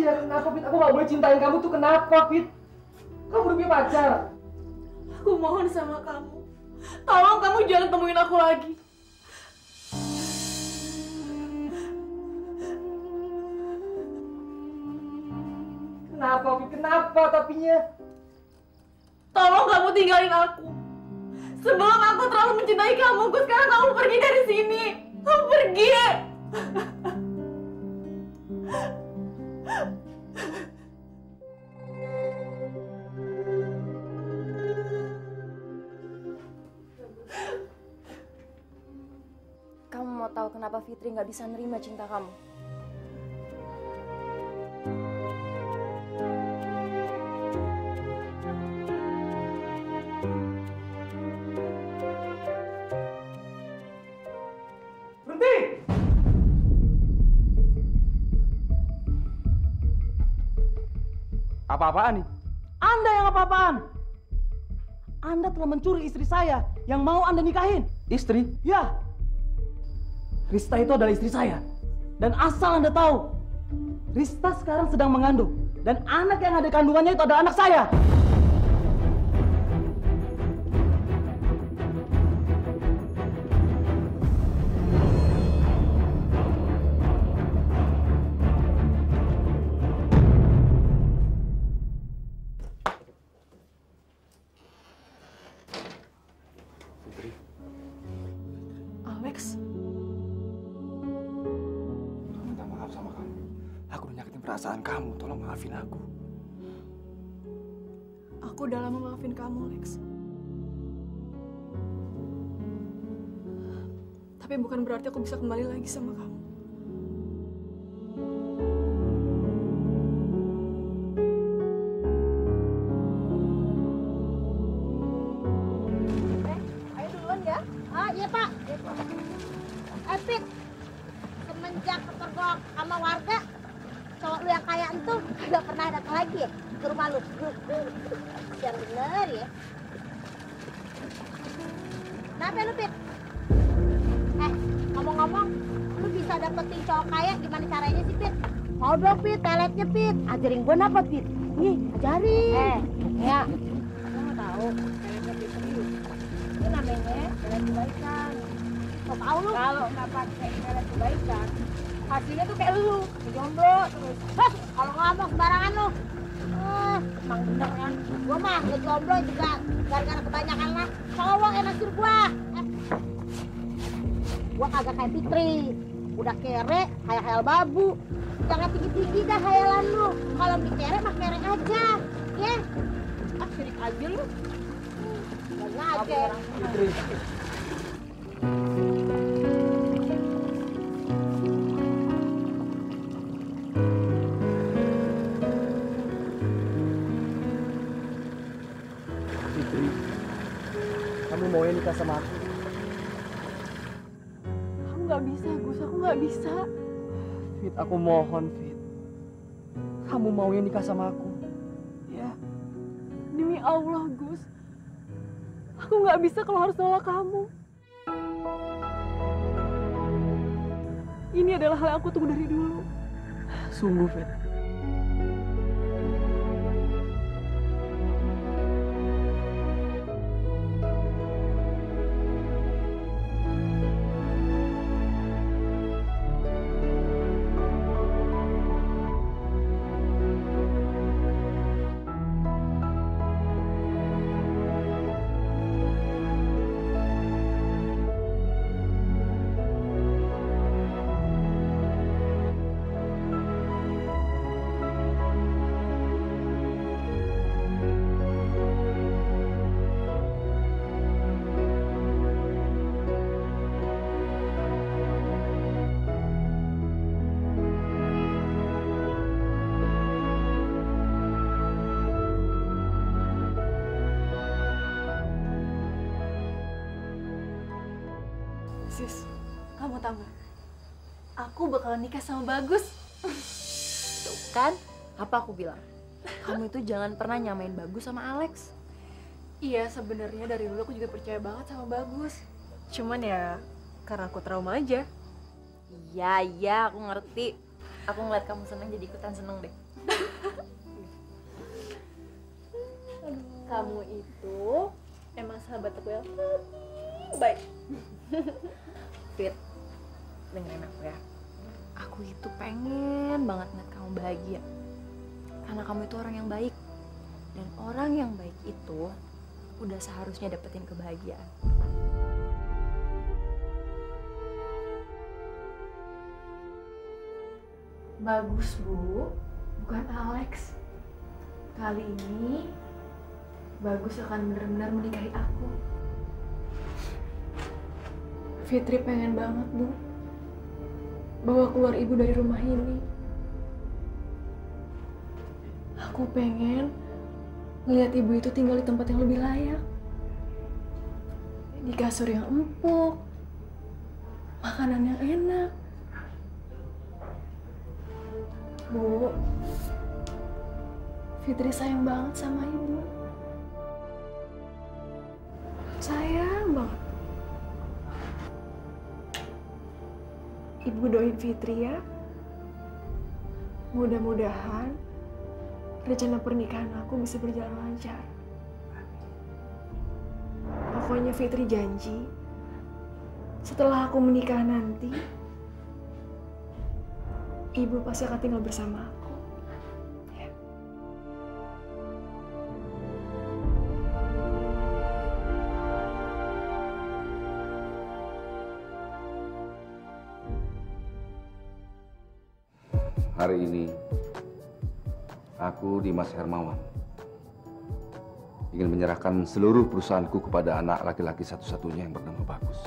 Iya, kenapa, Fit? Aku gak boleh cintain kamu tuh kenapa, Fit? Kamu udah punya pacar. Aku mohon sama kamu. Tolong kamu jangan temuin aku lagi. Kenapa, Fit? Kenapa tapinya? Tolong kamu tinggalin aku. Sebelum aku terlalu mencintai kamu, Gus, sekarang kamu pergi dari sini. Kamu pergi. Kamu mau tahu kenapa Fitri nggak bisa nerima cinta kamu? Berhenti! Apa-apaan nih? Anda yang apa-apaan? Anda telah mencuri istri saya yang mau Anda nikahin. Istri? Ya. Rista itu adalah istri saya. Dan asal Anda tahu, Rista sekarang sedang mengandung. Dan anak yang ada kandungannya itu adalah anak saya. Alex, Aku minta maaf sama kamu. Aku udah nyakitin perasaan kamu. Tolong maafin aku. aku udah lama maafin kamu, Alex. Tapi bukan berarti aku bisa kembali lagi sama kamu. Ayo duluan ya. Ah iya Pak. Pit, semenjak kepergok sama warga, cowok lu yang kaya itu nggak pernah datang lagi ya ke rumah lu. Yang bener ya. Kenapa lu Pit? Ngomong-ngomong, lu bisa dapetin cowok kaya gimana caranya sih Pit? Mau dong Pit, peletnya Pit. Ajarin gue apa Pit? Nih, ajarin. Ya. Lu nggak tahu peletnya Pit serius. Itu namanya pelet kebaikan. Kok tahu lu? Kalau nggak pakai pelet kebaikan, hasilnya tuh kayak lu, jomblo terus. Hah, kalau ngomong sembarangan lu. Emang bener kan? Gua mah nggak jomblo juga gara-gara kebanyakan lah. Cowok yang naksir gua. Gua kagak kayak Fitri, udah kere kayak khayal babu. Jangan tinggi-tinggi dah khayalan lu. Kalau beli kere mah kere aja, ya. Ah, sirik aja lu. Gak aja. Fitri. Fitri, kamu mau nikah sama aku? Aku nggak bisa, Gus. Aku nggak bisa. Fit, aku mohon, Fit. Kamu maunya nikah sama aku? Ya, demi Allah, Gus. Aku nggak bisa kalau harus nolak kamu. Ini adalah hal yang aku tunggu dari dulu. Sungguh, Fit. aku bakalan nikah sama Bagus. Tuh kan, apa aku bilang? Kamu itu jangan pernah nyamain Bagus sama Alex. Iya, sebenarnya dari dulu aku juga percaya banget sama Bagus. Cuman ya karena aku trauma aja. Iya, aku ngerti. Aku ngeliat kamu seneng jadi ikutan seneng deh. Kamu itu emang sahabat aku yang baik. Fit, dengerin aku ya. Aku itu pengen banget ngeliat kamu bahagia. Karena kamu itu orang yang baik. Dan orang yang baik itu udah seharusnya dapetin kebahagiaan. Bagus, Bu. Bukan Alex. Kali ini Bagus akan benar-benar menikahi aku. Fitri pengen banget, Bu, bawa keluar ibu dari rumah ini. Aku pengen ngeliat ibu itu tinggal di tempat yang lebih layak. Di kasur yang empuk, makanan yang enak. Bu, Fitri sayang banget sama ibu. Sayang banget. Ibu doain Fitri ya. Mudah-mudahan rencana pernikahan aku bisa berjalan lancar. Pokoknya Fitri janji, setelah aku menikah nanti, ibu pasti akan tinggal bersama aku. Ya. Hari ini, aku Dimas Hermawan ingin menyerahkan seluruh perusahaanku kepada anak laki-laki satu-satunya yang bernama Bagus.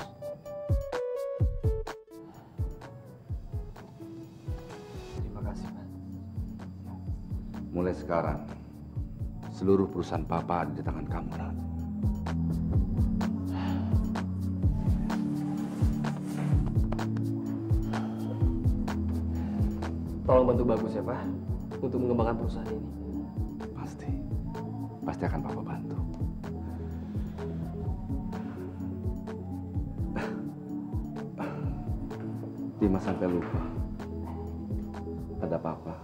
Terima kasih, Pak. Mulai sekarang, seluruh perusahaan Papa ada di tangan kamu, Nak. Tolong bantu Bagus ya, Pak, untuk mengembangkan perusahaan ini. Pasti akan Papa bantu. Dimas sampai lupa. Ada Papa.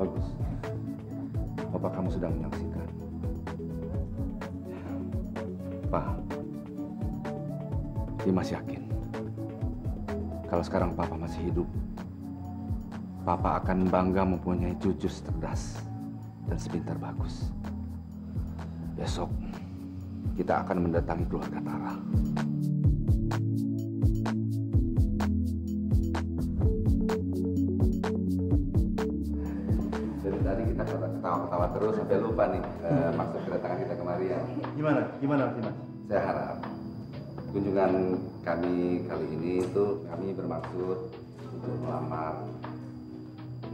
Bagus. Papa kamu sedang menyaksikan. Pak, Dimas yakin kalau sekarang Papa masih hidup, Papa akan bangga mempunyai cucu cerdas dan sepintar Bagus. Besok, kita akan mendatangi keluarga Tara. Dari tadi kita ketawa-ketawa terus sampai lupa nih maksud kedatangan kita kemari ya. Gimana, Mas? Saya harap kunjungan kami kali ini itu kami bermaksud untuk melamar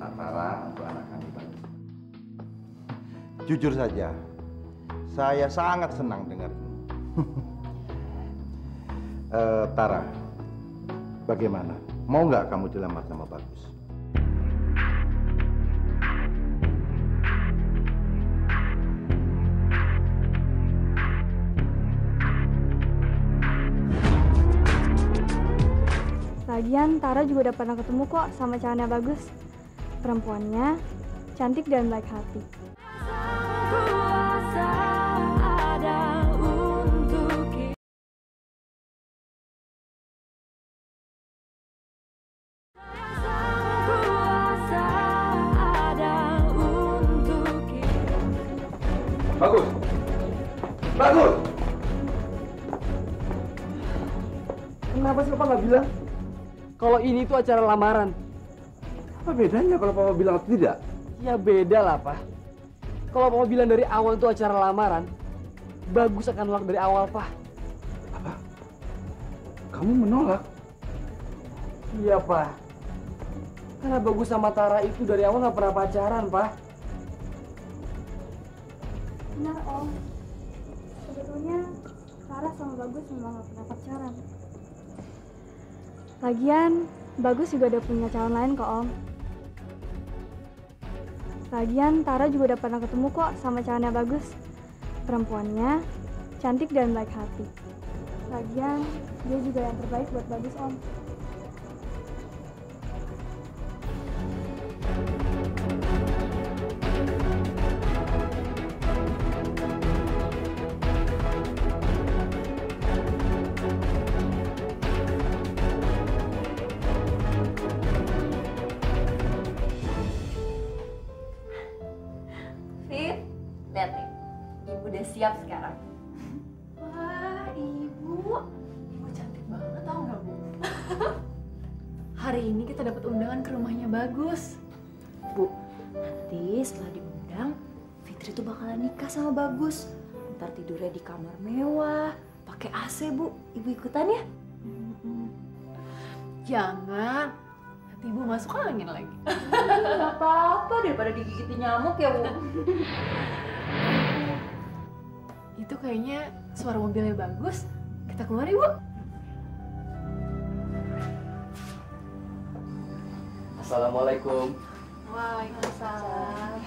Tara untuk anak kami, Pak. Jujur saja, saya sangat senang dengar ini. Tara, bagaimana? Mau nggak kamu dilamar sama Bagus? Lagian Tara juga udah pernah ketemu kok sama calonnya Bagus. Perempuannya cantik dan baik hati. Kuasa ada untuk kita. Kuasa ada untuk kita. Bagus! Bagus! Kenapa sih Papa nggak bilang kalau ini tuh acara lamaran? Apa bedanya kalau Papa bilang atau tidak? Ya beda lah, Pak. Kalau Papa bilang dari awal itu acara lamaran, Bagus akan nolak dari awal, Pak. Apa? Kamu menolak? Iya, Pak. Karena Bagus sama Tara itu dari awal nggak pernah pacaran, Pak. Benar Om. Sebetulnya Tara Tara sama Bagus memang gak pernah pacaran. Lagian, Bagus juga udah punya calon lain kok, Om. Lagian, Tara juga udah pernah ketemu kok sama calonnya Bagus. Perempuannya cantik dan baik hati. Lagian, dia juga yang terbaik buat Bagus, Om. Fit, lihat nih, ibu udah siap sekarang. Wah, ibu cantik banget tau nggak Bu? Hari ini kita dapat undangan ke rumahnya Bagus. Bu, nanti setelah diundang, Fitri tuh bakalan nikah sama Bagus. Ntar tidurnya di kamar mewah, pakai AC Bu. Ibu ikutan ya? Jangan, nanti ibu masuk angin lagi. Gak apa-apa daripada digigitin nyamuk ya Bu. Itu kayaknya suara mobilnya Bagus. Kita keluar ibu. Assalamualaikum. Waalaikumsalam.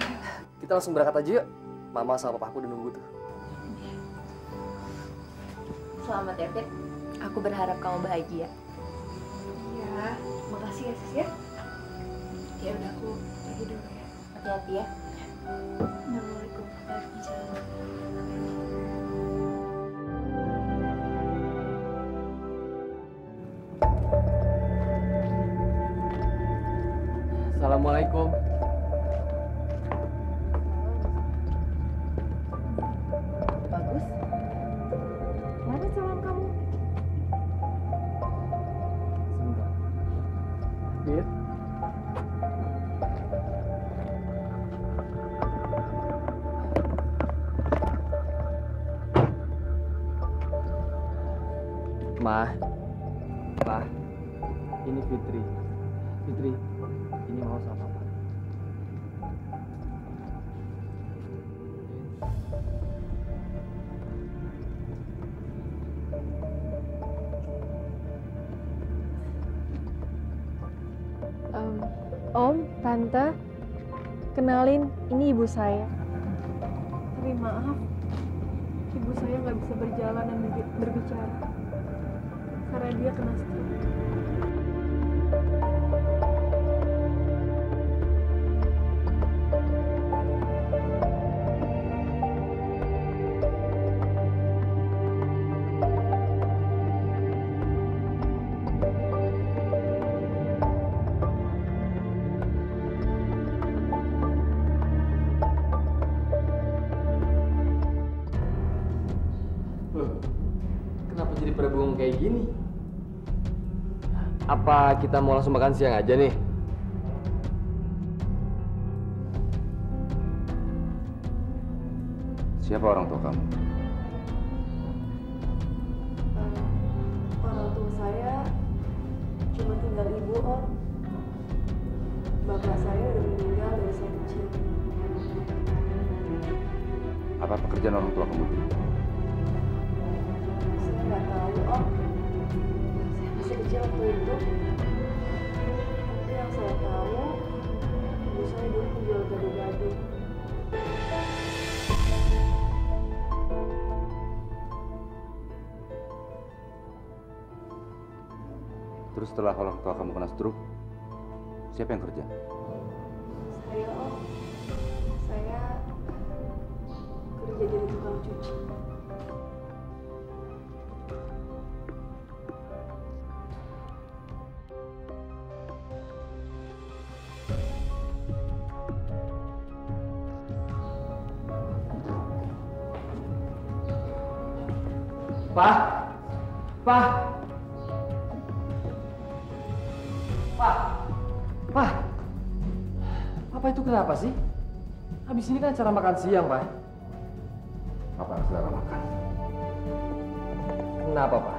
Kita langsung berangkat aja yuk. Mama sama papaku udah nunggu tuh. Selamat ya Fit. Aku berharap kamu bahagia. Iya, makasih ya sis ya. Ya udah aku pergi dulu ya. Hati-hati ya. Assalamualaikum. Waalaikumsalam. Assalamualaikum. Bagus. Mana calon kamu? Sebentar. Fit. Ma, Pa, ini Fitri. Fitri, ini mau sama Papa. Om, Tante, kenalin, ini ibu saya. Tapi maaf, ibu saya nggak bisa berjalan dan berbicara karena dia kena stroke. Kenapa jadi pada bengong kayak gini? Apa kita mau langsung makan siang aja nih? Siapa orang tua kamu? Orang tua saya cuma tinggal ibu, Om. Bapak saya udah meninggal dari saya kecil. Apa pekerjaan orang tua kamu dulu? Saya nggak tahu, Om. Saya masih kecil waktu itu. Tapi yang saya tahu, ibu saya dulu penjual gado-gado. Terus setelah orang tua kamu kena stroke, siapa yang kerja? Saya, Om. Saya kerja jadi tukang cuci. Pak, Pak, Pak, Pak, Papa itu kenapa sih? Habis ini kan acara makan siang, Pak. Apa selera makan? Kenapa, Pak?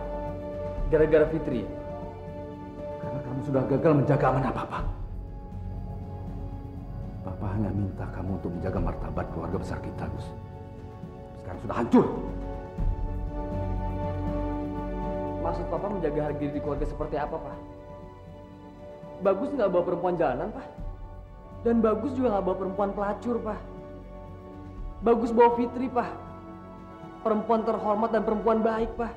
Gara-gara Fitri? Karena kamu sudah gagal menjaga amanah Papa. Papa hanya minta kamu untuk menjaga martabat keluarga besar kita, Gus. Sekarang sudah hancur. Maksud Papa menjaga harga diri keluarga seperti apa, Pak? Bagus nggak bawa perempuan jalanan, Pak. Dan Bagus juga nggak bawa perempuan pelacur, Pak. Bagus bawa Fitri, Pak. Perempuan terhormat dan perempuan baik, Pak.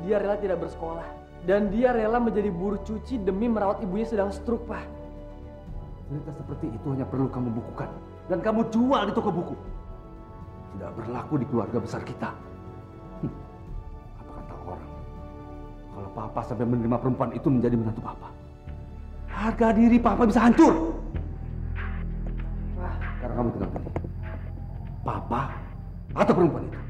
Dia rela tidak bersekolah. Dan dia rela menjadi buruh cuci demi merawat ibunya sedang stroke, Pak. Cerita seperti itu hanya perlu kamu bukukan. Dan kamu jual di toko buku. Tidak berlaku di keluarga besar kita. Apa kata orang? Kalau Papa sampai menerima perempuan itu menjadi menantu Papa, harga diri Papa bisa hancur. Wah, sekarang kamu tinggal pilih. Papa atau perempuan itu?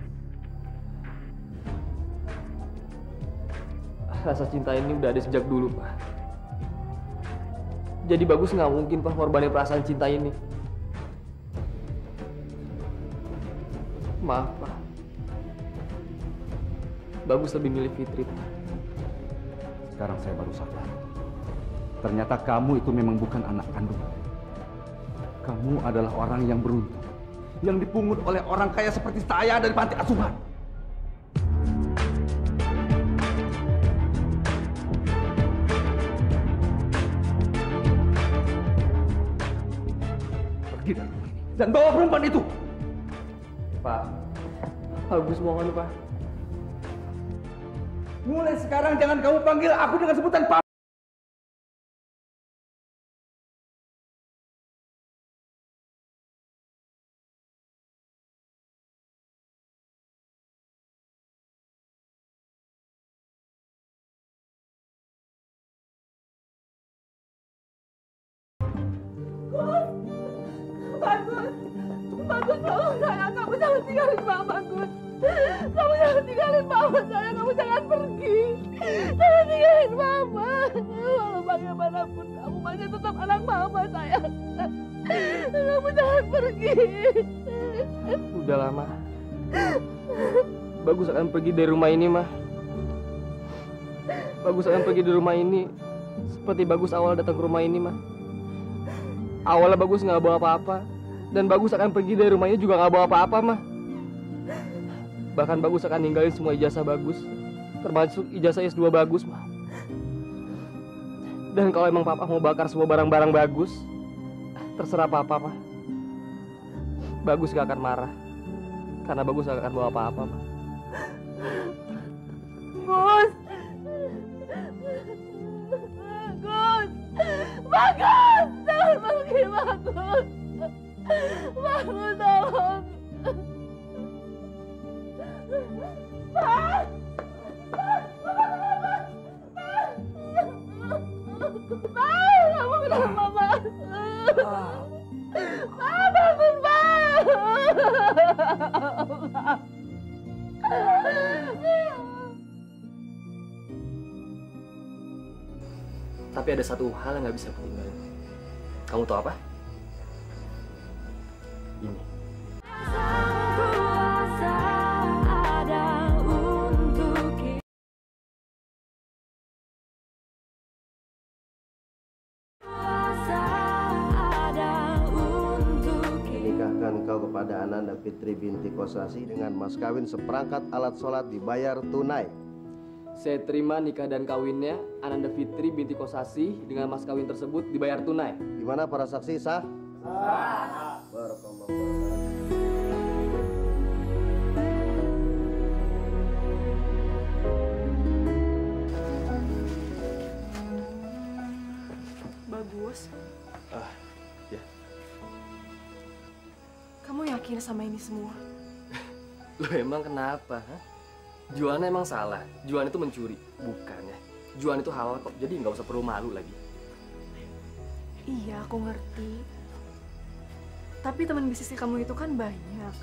Rasa cinta ini udah ada sejak dulu, Pak. Jadi Bagus nggak mungkin, Pak, ngorbanin perasaan cinta ini. Maaf, Pak. Bagus lebih milih Fitri, Pak. Sekarang saya baru sadar. Ternyata kamu itu memang bukan anak kandung. Kamu adalah orang yang beruntung. Yang dipungut oleh orang kaya seperti saya dari panti asuhan. Pergi dari rumah ini dan bawa perempuan itu. Pak, Bagus mohon, Pak. Mulai sekarang jangan kamu panggil aku dengan sebutan Pak. Bagus, Bagus tolong sayang, kamu jangan tinggalin Mama, Gus. Kamu jangan tinggalin Mama, sayang, kamu jangan pergi. Jangan tinggalin Mama. Walau bagaimanapun kamu masih tetap anak Mama, sayang. Kamu jangan pergi. Udah lama. Bagus akan pergi dari rumah ini, Mah. Bagus akan pergi dari rumah ini seperti Bagus awal datang ke rumah ini, Mah. Awalnya Bagus nggak bawa apa-apa, dan Bagus akan pergi dari rumah ini juga nggak bawa apa-apa, Mah. Bahkan Bagus akan ninggalin semua ijazah Bagus, termasuk ijazah S2 Bagus, Mah. Dan kalau emang Papa mau bakar semua barang-barang Bagus, terserah Papa, Mah. Bagus gak akan marah, karena Bagus gak akan bawa apa-apa, Mah. Gus! Gus! Bagus! Jangan pergi, Bagus! Bagus, tolong! Pak! Pak! Kamu kenapa, Pak? Pak, bangun, Pak! Tapi ada satu hal yang nggak bisa aku tinggalin. Kamu tahu apa? Ini. Kuasa ada untuk kita. Kuasa ada untuk kita. Menikahkan kau kepada Ananda Fitri binti Kosasi dengan mas kawin seperangkat alat sholat dibayar tunai. Saya terima nikah dan kawinnya Ananda Fitri binti Kosasi dengan mas kawin tersebut dibayar tunai. Gimana para saksi sah? Sah. Barakallahu. Bagus. Ya. Kamu yakin sama ini semua? Lo emang kenapa? Ha? Jualan emang salah. Jualan itu mencuri, bukannya. Jualan itu halal kok. Jadi nggak usah perlu malu lagi. Iya, aku ngerti. Tapi teman bisnisnya kamu itu kan banyak.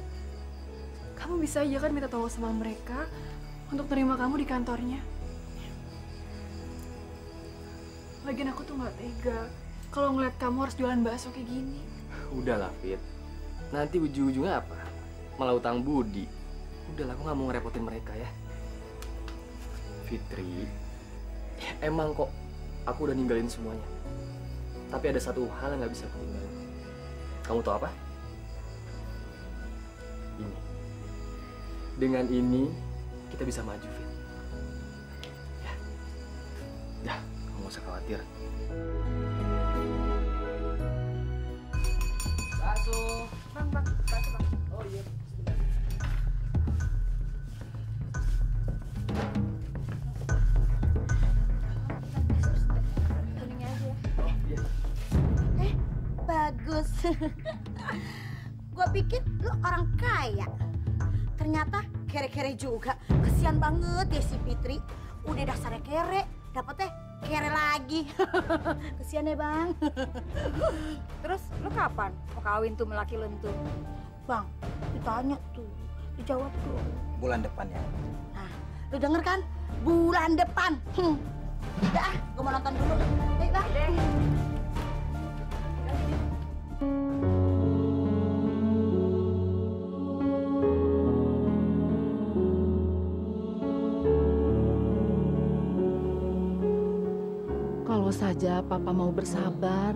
Kamu bisa aja kan minta tolong sama mereka untuk terima kamu di kantornya. Lagian aku tuh nggak tega kalau ngeliat kamu harus jualan bakso kayak gini. Udahlah, Fit. Nanti ujung-ujungnya apa? Malah utang budi. Udahlah, aku nggak mau ngerepotin mereka ya. Fitri, emang kok aku udah ninggalin semuanya. Tapi ada satu hal yang nggak bisa aku tinggalin. Kamu tahu apa? Ini. Dengan ini kita bisa maju, Fit. usah khawatir. Bakso. Bang, bakso bang. Oh iya. Kuningnya aja ya. Bagus. Gua pikir lu orang kaya. Ternyata kere-kere juga. Kesian banget ya si Fitri. Udah dasarnya kere, dapetnya kere lagi. Kesian ya bang. Terus lu kapan mau kawin tuh melaki lentur? Bang, ditanya tuh. Dijawab tuh. Bulan depan ya. Nah, lu denger kan? Bulan depan. Udah, gua mau nonton dulu. Baik bang. Kalau saja Papa mau bersabar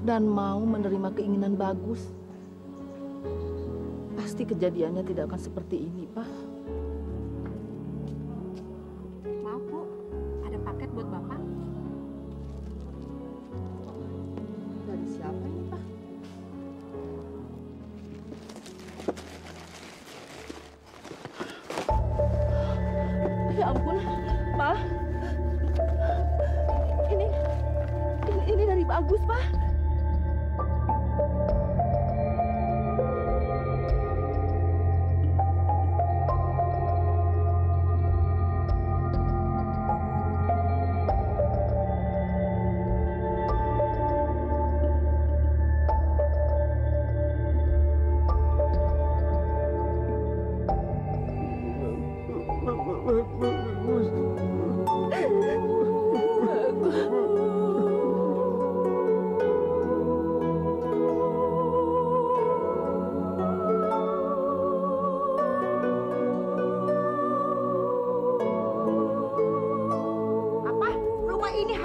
dan mau menerima keinginan Bagus, pasti kejadiannya tidak akan seperti ini, Pak. Maaf Bu, ada paket buat Bapak. Dari siapa ini, Pak? Ya ampun, Pak. Ini dari Bagus, Pak.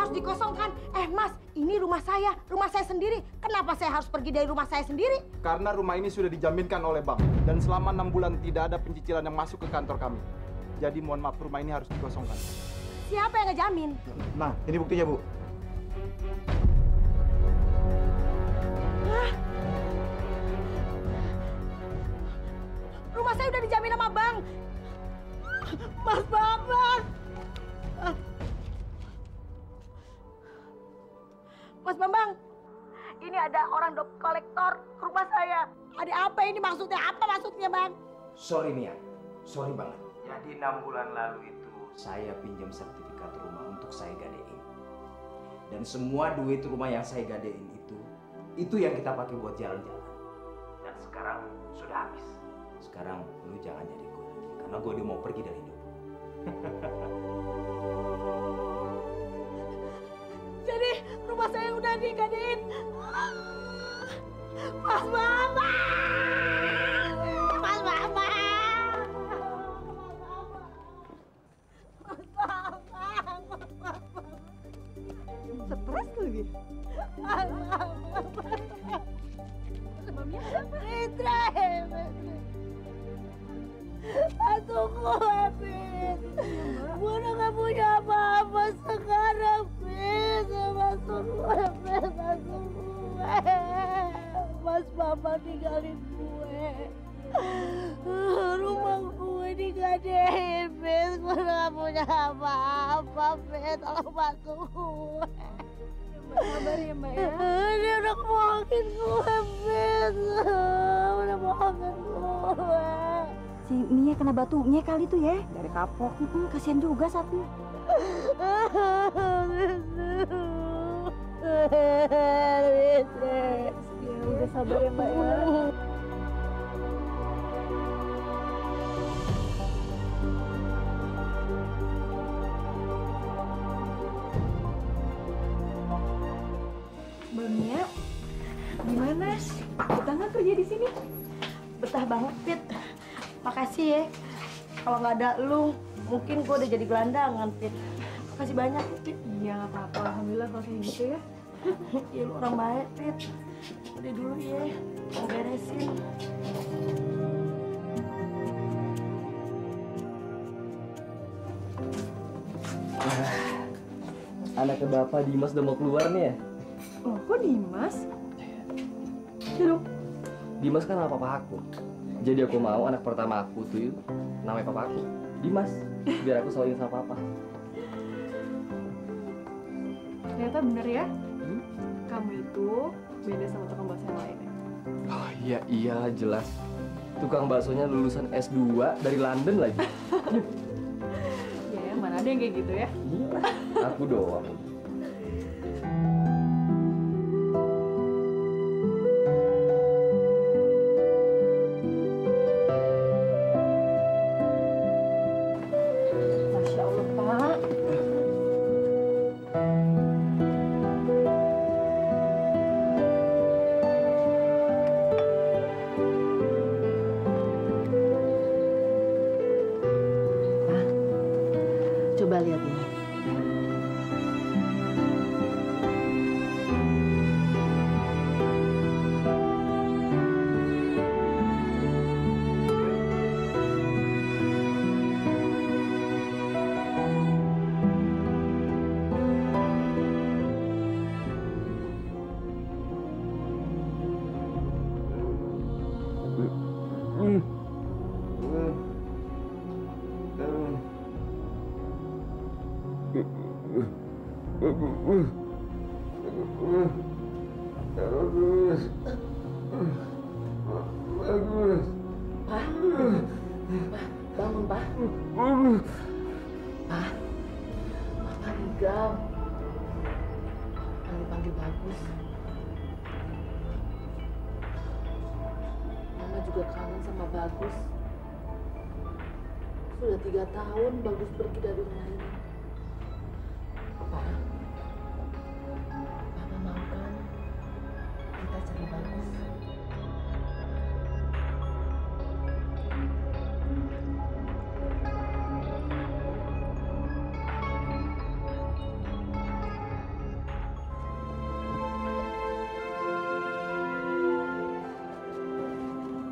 Dikosongkan. Mas, ini rumah saya sendiri. Kenapa saya harus pergi dari rumah saya sendiri? Karena rumah ini sudah dijaminkan oleh bank dan selama 6 bulan tidak ada pencicilan yang masuk ke kantor kami. Jadi mohon maaf, rumah ini harus dikosongkan. Siapa yang ngejamin? Nah, ini buktinya, Bu. Hah? Rumah saya udah dijamin sama bank. Mas Bambang. Mas Bambang, ini ada orang dop kolektor ke rumah saya. Ada apa ini maksudnya? Apa maksudnya, Bang? Sorry Mia, sorry banget. Jadi 6 bulan lalu itu saya pinjam sertifikat rumah untuk saya gadein. Dan semua duit rumah yang saya gadein itu yang kita pakai buat jalan-jalan. Dan sekarang sudah habis. Sekarang lu jangan jadi gue lagi, karena gue udah mau pergi dari hidup. Jadi rumah saya udah digadein. Mas Bambang! Mas Bambang! Mas Bambang! Stres lagi. Sebabnya siapa? Fitri! Tunggu, Fit. Gue udah gak punya apa-apa sekarang, Fit. Masuk gue, Fit. Masuk gue. Mas Bambang tinggalin gue. Rumah gue digadein, Fit. Gue udah gak punya apa-apa, Fit. Tolong bantu gue. Sabar ya Mbak ya. Dia udah bohongin gue, Fit. Udah bohongin gue. Si Mia kena batunya kali tuh ya, dari kapok. Kasihan juga sapi. Ya udah sabar ya Mbak ya. Mbak Mia, gimana? Betah nggak kerja di sini? Betah banget, Fit. Makasih ya. Kalau nggak ada lu, mungkin gue udah jadi gelandangan, Fit. Makasih banyak, Fit. Iya, nggak apa-apa. Alhamdulillah kalau kayak gitu ya. Ya lu orang baik, Fit. Udah dulu ya. Mau beresin. Anaknya Bapak Dimas udah mau keluar nih ya? Oh, kok Dimas? Duduk. Dimas kan nama papa aku. Jadi aku mau anak pertama aku tuh namanya papa aku, Dimas. Biar aku selalu ingat sama papa. Ternyata bener ya? Kamu itu beda sama tukang bakso yang lainnya. Oh iya jelas. Tukang baksonya lulusan S2 dari London lagi. Ya, mana ada yang kayak gitu ya? Aku doang. Masya Allah, Pak. Coba lihat ini. Bangun, Pak. Pak, Bapak Rigam. Panggil Bagus. Mama juga kangen sama Bagus. Sudah 3 tahun Bagus pergi dari rumah ini. Pak, Papa mau kan kita cari Bagus?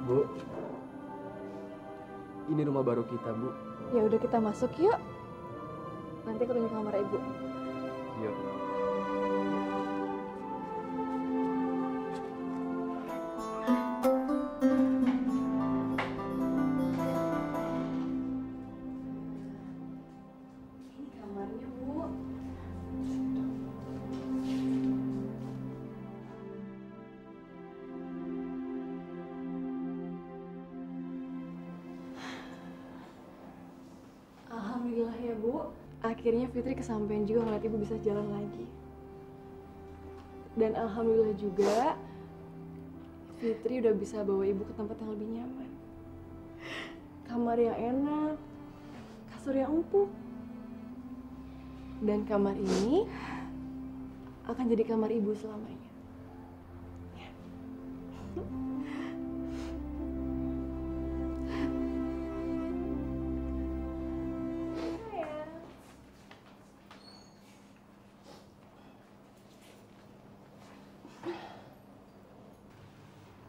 Bu, ini rumah baru kita, Bu. Ya udah kita masuk yuk. Nanti aku tunjuk kamar ibu. Yuk. Ini kamarnya, Bu. Alhamdulillah ya, Bu. Akhirnya Fitri kesampaian juga ngeliat ibu bisa jalan lagi. Dan alhamdulillah juga Fitri udah bisa bawa ibu ke tempat yang lebih nyaman. Kamar yang enak, kasur yang empuk. Dan kamar ini akan jadi kamar ibu selamanya.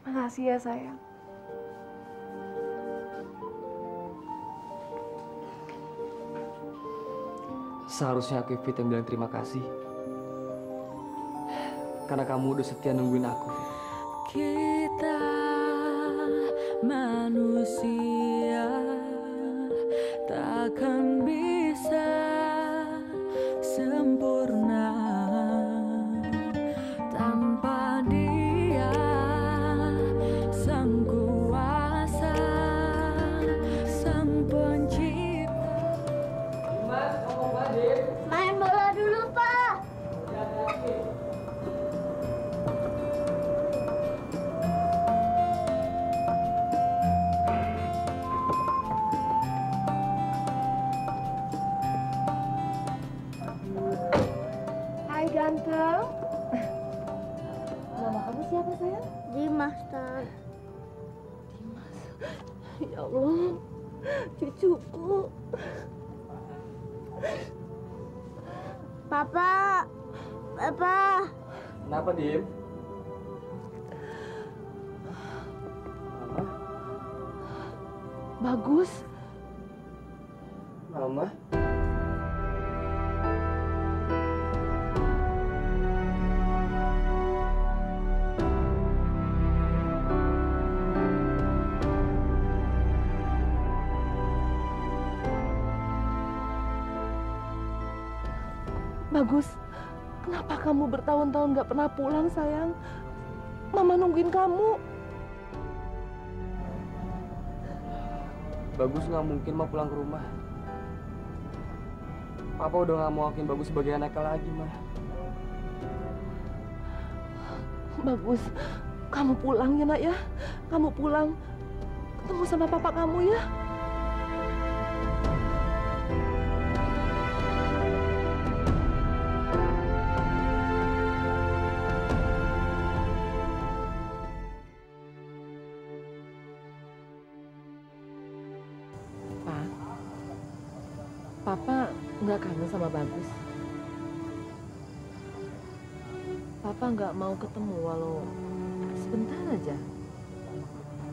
Makasih ya, sayang. Seharusnya aku Fit yang bilang terima kasih. Karena kamu udah setia nungguin aku. Kita manusia takkan bisa sempurna tanpa Dia, Sang Kuasa, Sang Pencipta. Mas, ngomong Badim. Main bola dulu, Pak. Hai, ganteng. Nama kamu siapa, sayang? Dimas, Tan. Ya Allah, cucuku. Papa. Papa. Kenapa, Dim? Bagus. Mama? Bagus, kenapa kamu bertahun-tahun gak pernah pulang, sayang? Mama nungguin kamu. Bagus nggak mungkin mau pulang ke rumah. Papa udah nggak mau akuin Bagus sebagai anaknya lagi, Ma. Bagus, kamu pulang ya nak ya. Kamu pulang, ketemu sama papa kamu ya. Pak, Papa nggak kangen sama Bagus. Papa nggak mau ketemu walau sebentar aja.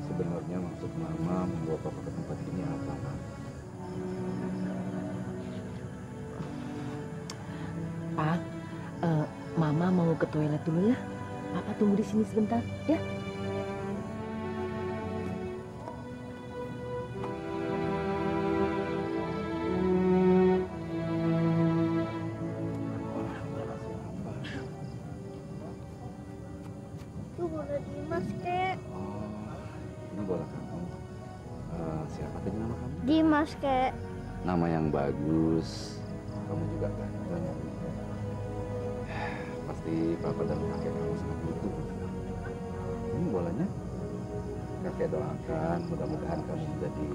Sebenarnya maksud Mama membawa Papa ke tempat ini apa, Ma? Pak, Mama mau ke toilet dulu ya. Papa tunggu di sini sebentar, ya. Itu Bunda Dimas, Kek. Ini bola kamu. Siapa tadi nama kamu? Dimas, Kek. Nama yang bagus. Kamu juga ganteng. Pasti Papa dan kakek kamu sangat butuh. Ini bolanya. Kakek doakan mudah-mudahan kamu menjadi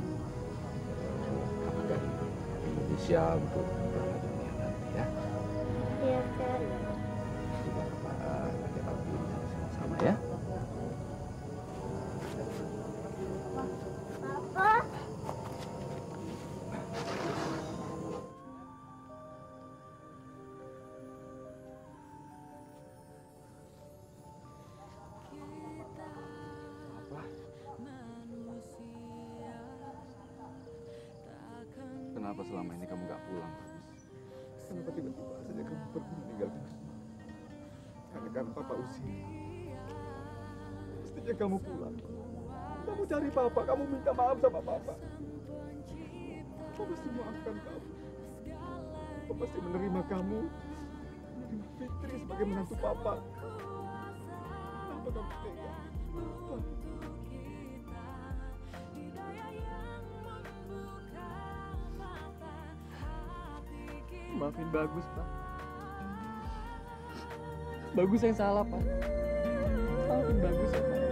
kapten Indonesia untuk piala dunia nanti ya. Iya, Kek. Juga Papa kakek bantuin sama-sama ya. Papa. Kenapa selama ini kamu gak pulang? Kenapa tiba-tiba saja kamu pergi meninggalkan aku? Karena kan Papa usir. Mestinya kamu pulang. Kamu cari Papa, kamu minta maaf sama Papa. Papa pasti maafkan kamu. Papa pasti menerima kamu, menerima Fitri sebagai menantu Papa. Kenapa kamu tega? Kenapa? Maafin Bagus, Pak. Bagus yang salah, Pak. Maafin Bagus ya, Pak.